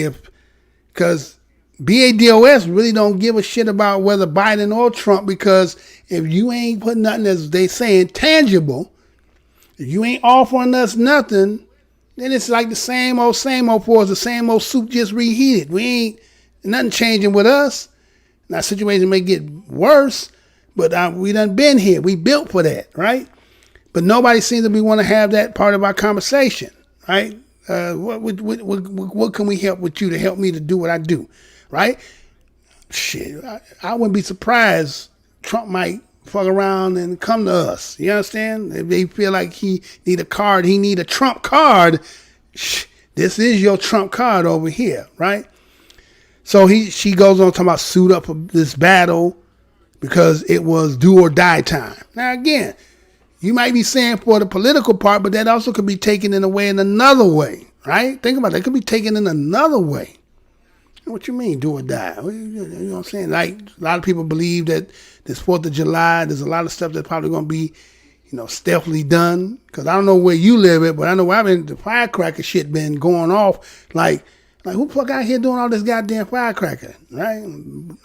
because BADOS really don't give a shit about whether Biden or Trump, because if you ain't putting nothing, as they saying, tangible, if you ain't offering us nothing, then it's like the same old for us, the same old soup just reheated. We ain't nothing changing with us. Now, situation may get worse, but we done been here. We built for that, right? But nobody seems to be want to have that part of our conversation, right? What can we help with you to help me to do what I do, right? Shit, I wouldn't be surprised Trump might fuck around and come to us. You understand? If they feel like he need a card, he need a Trump card. This is your Trump card over here, right? So she goes on talking about suit up for this battle because it was do or die time. Now again, you might be saying for the political part, but that also could be taken in another way, right? Think about that. It could be taken in another way. What you mean, do or die? You know what I'm saying? Like, a lot of people believe that this 4th of July, there's a lot of stuff that's probably going to be, stealthily done. Because I don't know where you live at, but I know where I've been, the firecracker shit been going off. Like who the fuck out here doing all this goddamn firecracker, right?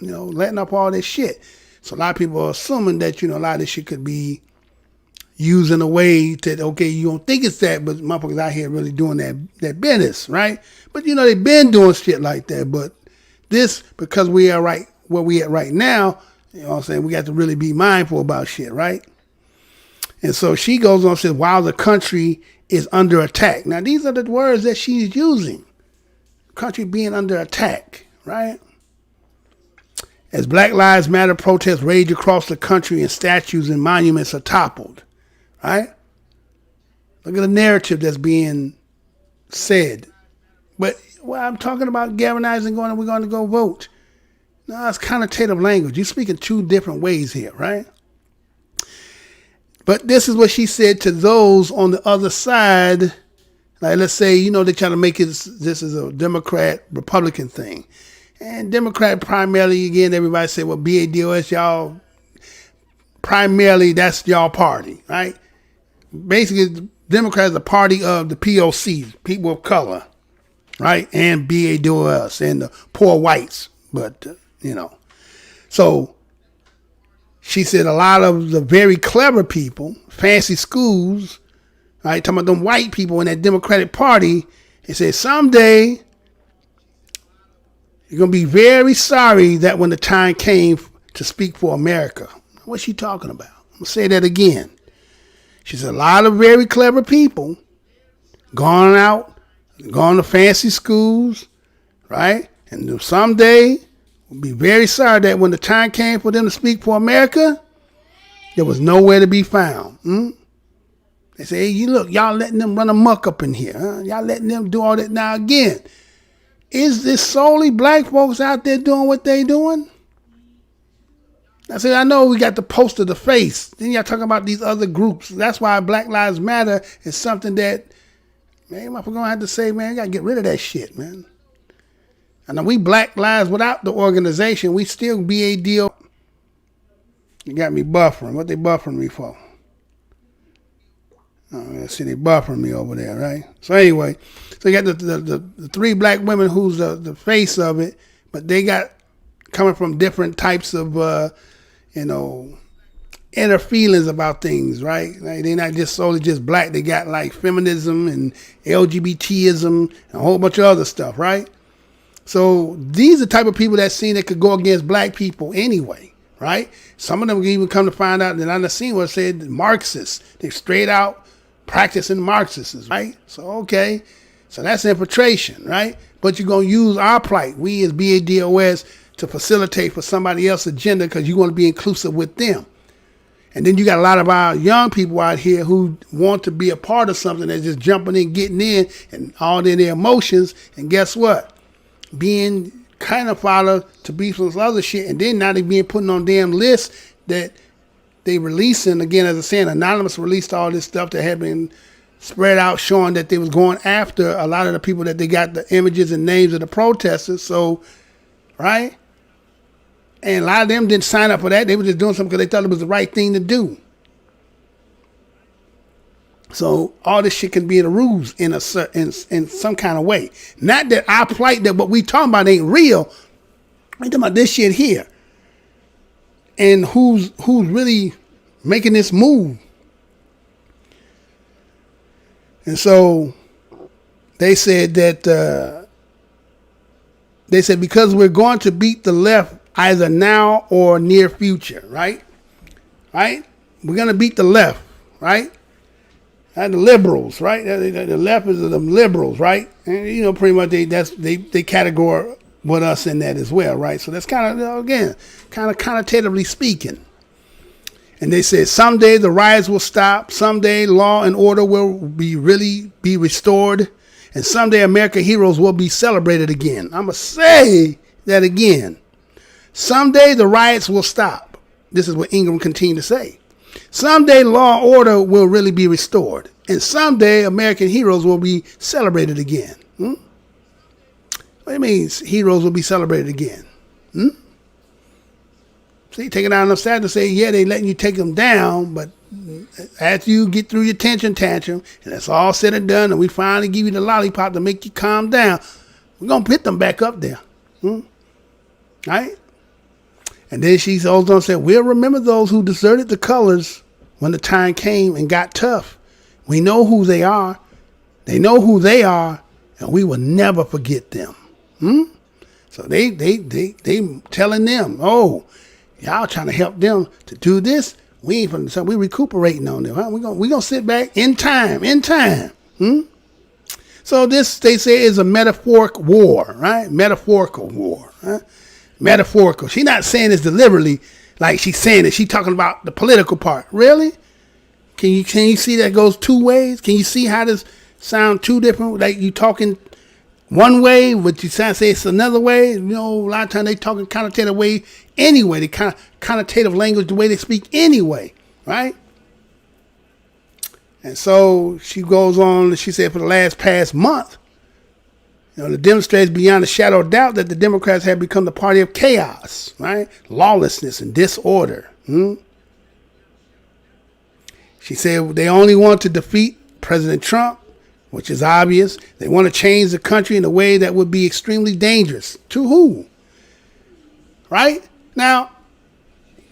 Letting up all this shit. So a lot of people are assuming that, a lot of this shit could be used in a way that, okay, you don't think it's that, but motherfuckers out here really doing that business, right? But they've been doing shit like that. But this, because we are right where we at right now, you know what I'm saying, we got to really be mindful about shit, right? And so she goes on and says, while the country is under attack. Now, these are the words that she's using. Country being under attack, right? As Black Lives Matter protests rage across the country and statues and monuments are toppled, right? Look at the narrative that's being said. But I'm talking about galvanizing, we're going to go vote. No, it's connotative language. You're speaking two different ways here, right? But this is what she said to those on the other side. Like, let's say, they try to make this is a Democrat-Republican thing. And Democrat primarily, again, everybody say, well, BADOS, y'all, primarily that's y'all party, right? Basically, Democrats are the party of the POCs, people of color, right? And BADOS and the poor whites. But, So she said a lot of the very clever people, fancy schools, right, talking about them white people in that Democratic Party, they said someday you're going to be very sorry that when the time came to speak for America. What's she talking about? I'm going to say that again. She said a lot of very clever people gone to fancy schools, right? And someday we'll be very sorry that when the time came for them to speak for America, there was nowhere to be found. They say, hey, look, y'all letting them run amok up in here. Huh? Y'all letting them do all that. Now, again, is this solely black folks out there doing what they doing? I said, I know we got the post of the face. Then y'all talking about these other groups. That's why Black Lives Matter is something that, man, we're going to have to say, man, you got to get rid of that shit, man. I know we Black Lives without the organization, we still BAD. You got me buffering. What they buffering me for? Oh, see, they buffering me over there, right? So anyway, so you got the three black women who's the face of it, but they got coming from different types of, inner feelings about things, right? Like they're not just solely just black. They got like feminism and LGBTism and a whole bunch of other stuff, right? So these are the type of people that seen that could go against black people anyway, right? Some of them even come to find out that I've seen what said Marxists. They straight out practicing Marxists, right? So, okay. So that's infiltration, right? But you're going to use our plight, we as BADOS, to facilitate for somebody else's agenda because you want to be inclusive with them. And then you got a lot of our young people out here who want to be a part of something that's just jumping in, getting in, and all in their emotions. And guess what? Being kind of followed to be some other shit. And then now they being put on damn lists that they releasing. Again, as I said, Anonymous released all this stuff that had been spread out showing that they was going after a lot of the people that they got the images and names of the protesters. So, right? And a lot of them didn't sign up for that. They were just doing something because they thought it was the right thing to do. So all this shit can be in a ruse in some kind of way. Not that our plight, that what we talking about ain't real. We talking about this shit here. And who's really making this move. And so they said that because we're going to beat the left either now or near future, right? Right? We're going to beat the left, right? And the liberals, right? The left is the liberals, right? And pretty much they categorize with us in that as well, right? So that's kind of, again, kind of connotatively speaking. And they said someday the riots will stop, someday law and order will really be restored, and someday American heroes will be celebrated again. I'm going to say that again. Someday the riots will stop. This is what Ingram continued to say. Someday law and order will really be restored, and someday American heroes will be celebrated again. What do you mean heroes will be celebrated again? See, take it down enough side to say, yeah, they letting you take them down, but after you get through your tension tantrum, and it's all said and done, and we finally give you the lollipop to make you calm down, we're going to put them back up there. Right? And then she goes on and said, we'll remember those who deserted the colors when the time came and got tough. We know who they are. They know who they are, and we will never forget them. So they telling them, oh, y'all trying to help them to do this. We ain't from, so we recuperating on them. Huh? We gonna sit back in time. So this, they say, is a metaphoric war, right? Metaphorical war. Huh? Metaphorical. She's not saying this deliberately like she's saying it. She's talking about the political part. Really? Can you see that goes two ways? Can you see how this sound two different? Like you talking one way, but you say it's another way. A lot of times they talking connotative way anyway. The connotative language, the way they speak anyway, right? And so she goes on, she said for the past month, the demonstrators beyond a shadow of doubt that the Democrats have become the party of chaos, right? Lawlessness and disorder. She said they only want to defeat President Trump, which is obvious. They want to change the country in a way that would be extremely dangerous. To who? Right? Now,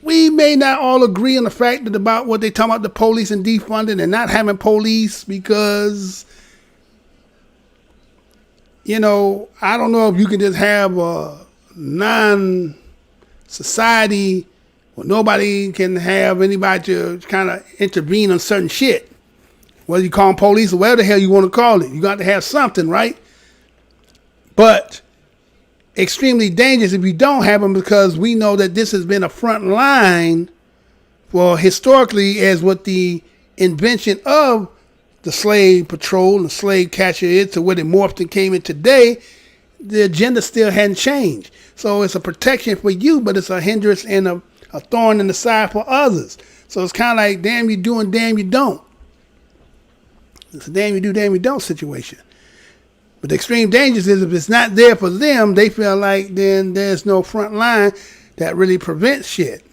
we may not all agree on the fact that about what they talk about the police and defunding and not having police because, I don't know if you can just have a non-society where nobody can have anybody to kind of intervene on certain shit. Whether you call them police or whatever the hell you want to call it. You got to have something, right? But extremely dangerous if you don't have them, because we know that this has been a front line for historically as what the invention of the slave patrol and the slave catcher is to what it morphed and came in today. The agenda still hadn't changed. So it's a protection for you, but it's a hindrance and a a thorn in the side for others. So it's kind of like, damn you do and damn you don't. It's a damn you do, damn you don't situation. But the extreme dangers is if it's not there for them, they feel like then there's no front line that really prevents shit.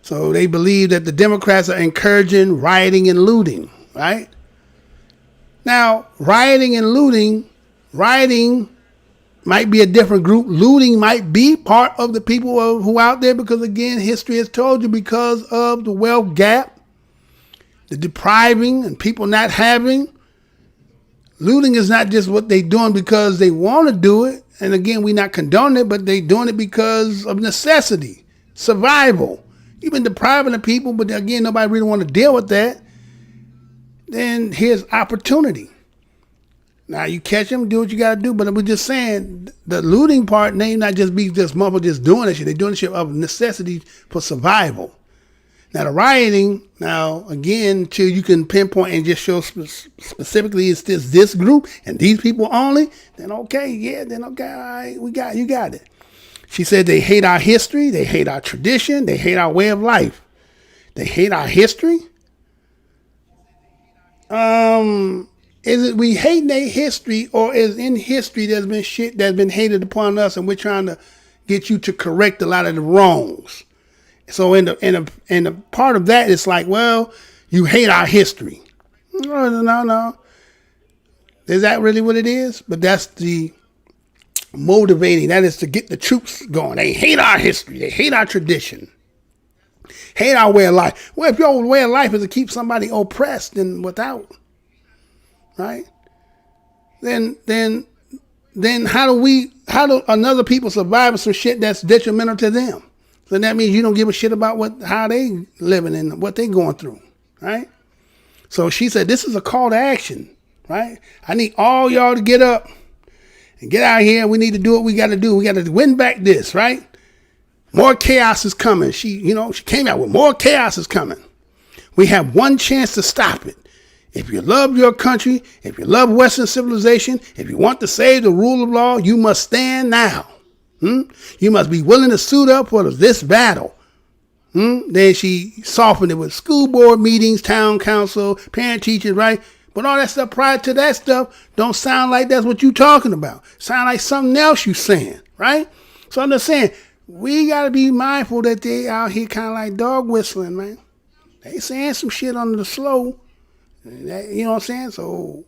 So they believe that the Democrats are encouraging rioting and looting, right? Now, rioting might be a different group. Looting might be part of the people who are out there because, again, history has told you because of the wealth gap, the depriving and people not having. Looting is not just what they're doing because they want to do it. And again, we're not condoning it, but they're doing it because of necessity, survival. You've been depriving the people, but again, nobody really want to deal with that. Then here's opportunity. Now you catch them, do what you got to do. But we're just saying the looting part may not just be just motherfuckers just doing this shit. They're doing this shit of necessity for survival. Now the rioting, now again, until you can pinpoint and just show specifically it's this group and these people only, then okay, all right, you got it. She said they hate our history, they hate our tradition, they hate our way of life. They hate our history? Is it we hate their history, or is in history there's been shit that's been hated upon us and we're trying to get you to correct a lot of the wrongs? So in the part of that, it's like, well, you hate our history. No. Is that really what it is? But that's the motivating. That is to get the troops going. They hate our history. They hate our tradition. Hate our way of life. Well, if your way of life is to keep somebody oppressed and without, right? Then how do another people survive some shit that's detrimental to them? So that means you don't give a shit about how they living and what they going through, right? So she said, this is a call to action, right? I need all y'all to get up and get out here. We need to do what we got to do. We got to win back this, right? More chaos is coming. She came out with more chaos is coming. We have one chance to stop it. If you love your country, if you love Western civilization, if you want to save the rule of law, you must stand now. You must be willing to suit up for this battle. Then she softened it with school board meetings, town council, parent teachers, right? But all that stuff prior to that stuff don't sound like that's what you talking about. Sound like something else you saying, right? So I'm just saying, we got to be mindful that they out here kind of like dog whistling, man. They saying some shit under the slow. You know what I'm saying? So,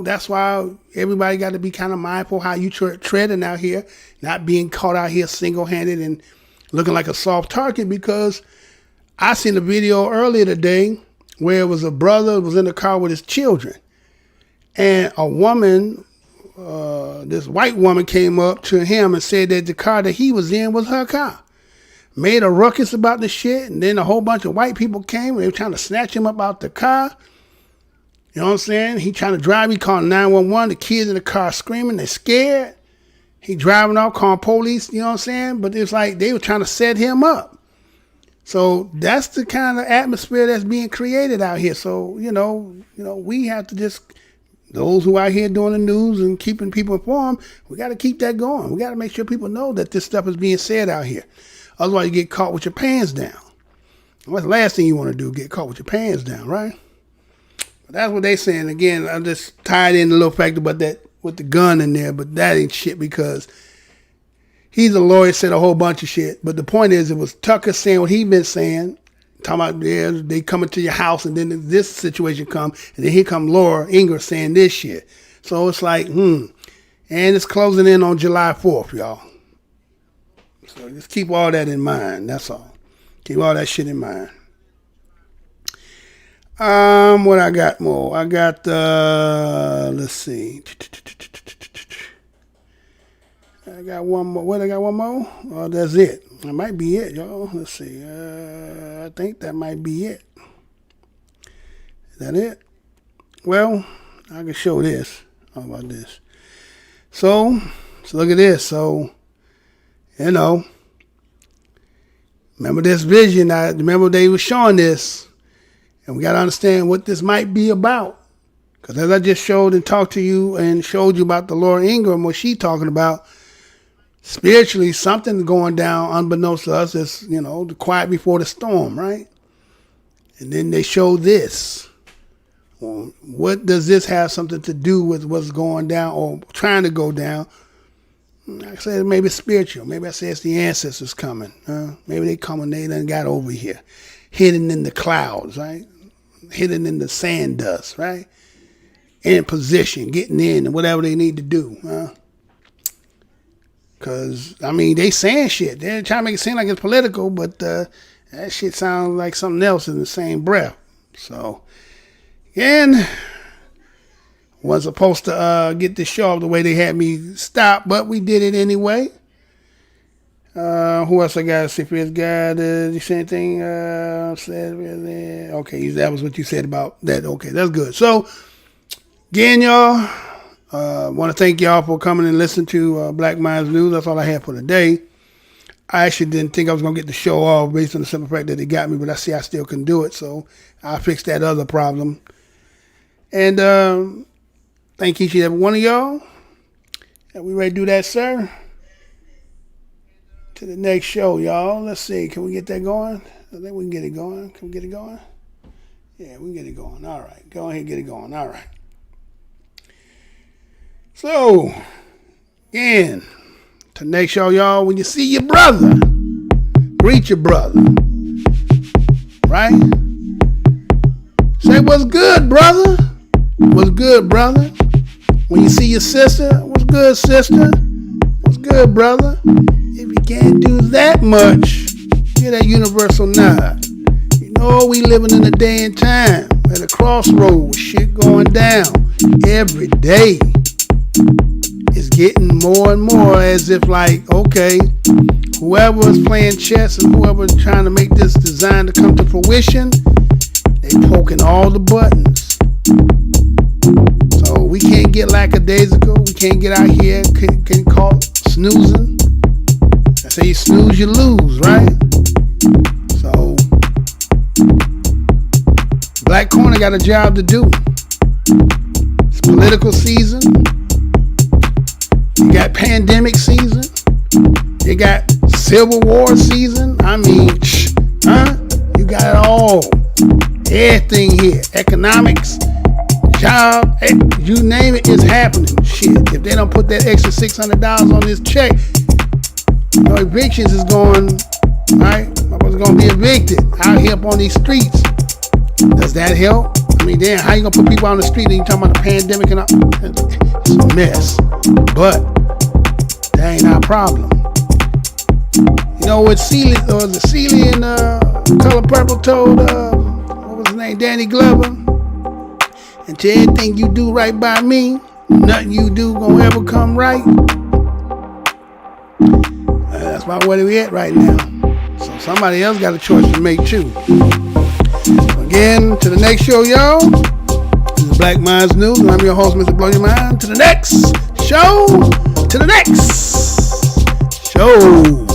that's why everybody got to be kind of mindful how you treading out here, not being caught out here single-handed and looking like a soft target, because I seen a video earlier today where it was a brother was in the car with his children, and a woman, this white woman came up to him and said that the car that he was in was her car. Made a ruckus about the shit, and then a whole bunch of white people came and they were trying to snatch him up out the car. You know what I'm saying? He trying to drive. He calling 911. The kids in the car screaming. They're scared. He driving off, calling police. You know what I'm saying? But it's like they were trying to set him up. So that's the kind of atmosphere that's being created out here. So, we have to just, those who are out here doing the news and keeping people informed, we got to keep that going. We got to make sure people know that this stuff is being said out here. Otherwise, you get caught with your pants down. What's the last thing you want to do? Get caught with your pants down, right? That's what they saying. Again, I'm just tied in the little factor about that with the gun in there, but that ain't shit because he's a lawyer, said a whole bunch of shit. But the point is, it was Tucker saying what he been saying, talking about they coming to your house, and then this situation come, and then here come Laura Ingram saying this shit. So it's like, and it's closing in on July 4th, y'all. So just keep all that in mind. That's all. Keep all that shit in mind. What I got more? I got, let's see. I got one more. What, I got one more? Oh, that's it. That might be it, y'all. Let's see. I think that might be it. Is that it? Well, I can show this. How about this? So look at this. So, remember this vision. I remember they were showing this. And we got to understand what this might be about. Because as I just showed and talked to you and showed you about the Laura Ingram, what she talking about, spiritually, something's going down unbeknownst to us. It's, you know, the quiet before the storm, right? And then they show this. Well, what does this have something to do with what's going down or trying to go down? I said maybe it's spiritual. Maybe I say it's the ancestors coming. Maybe they coming, they done got over here. Hidden in the clouds, right? Hidden in the sand dust, right? In position, getting in and whatever they need to do. Because, I mean, they saying shit. They're trying to make it seem like it's political, but that shit sounds like something else in the same breath. So, again, wasn't supposed to get this show off the way they had me stop, but we did it anyway. Who else I got? Cypria's got the same thing. Okay, that was what you said about that. Okay, that's good. So, again, y'all, want to thank y'all for coming and listening to Black Minds News. That's all I have for today. I actually didn't think I was going to get the show off based on the simple fact that they got me, but I see I still can do it, so I'll fix that other problem. And thank each and every one of y'all. And we ready to do that, sir? To the next show, y'all. Let's see. Can we get that going? I think we can get it going. Can we get it going? Yeah, we can get it going. All right. Go ahead and get it going. All right. So, again, to the next show, y'all, when you see your brother, greet your brother. Right? Say, what's good, brother? What's good, brother? When you see your sister, what's good, sister? What's good, brother? If you can't do that much, get that universal nod. You know we living in a day and time at a crossroads, shit going down every day. It's getting more and more as if like, okay, whoever's playing chess and whoever's trying to make this design to come to fruition, they poking all the buttons. So we can't get lackadaisical. We can't get out here, can't call snoozing. I say you snooze, you lose, right? So Black Corner got a job to do. It's political season. You got pandemic season. You got Civil War season. I mean, you got it all. Everything here. Economics, job, you name it, it's happening. Shit, if they don't put that extra $600 on this check, you know, evictions is going, right? I was going to be evicted out here up on these streets. Does that help? I mean, damn, how you going to put people on the street and you talking about the pandemic and all? It's a mess. But that ain't our problem. You know what Celie and Color Purple told, what was his name, Danny Glover? Until everything you do right by me, nothing you do gonna ever come right. That's about where we at right now. So somebody else got a choice to make too. Again, to the next show, y'all. This is Black Minds News, and I'm your host, Mr. Blow Your Mind. To the next show. To the next show.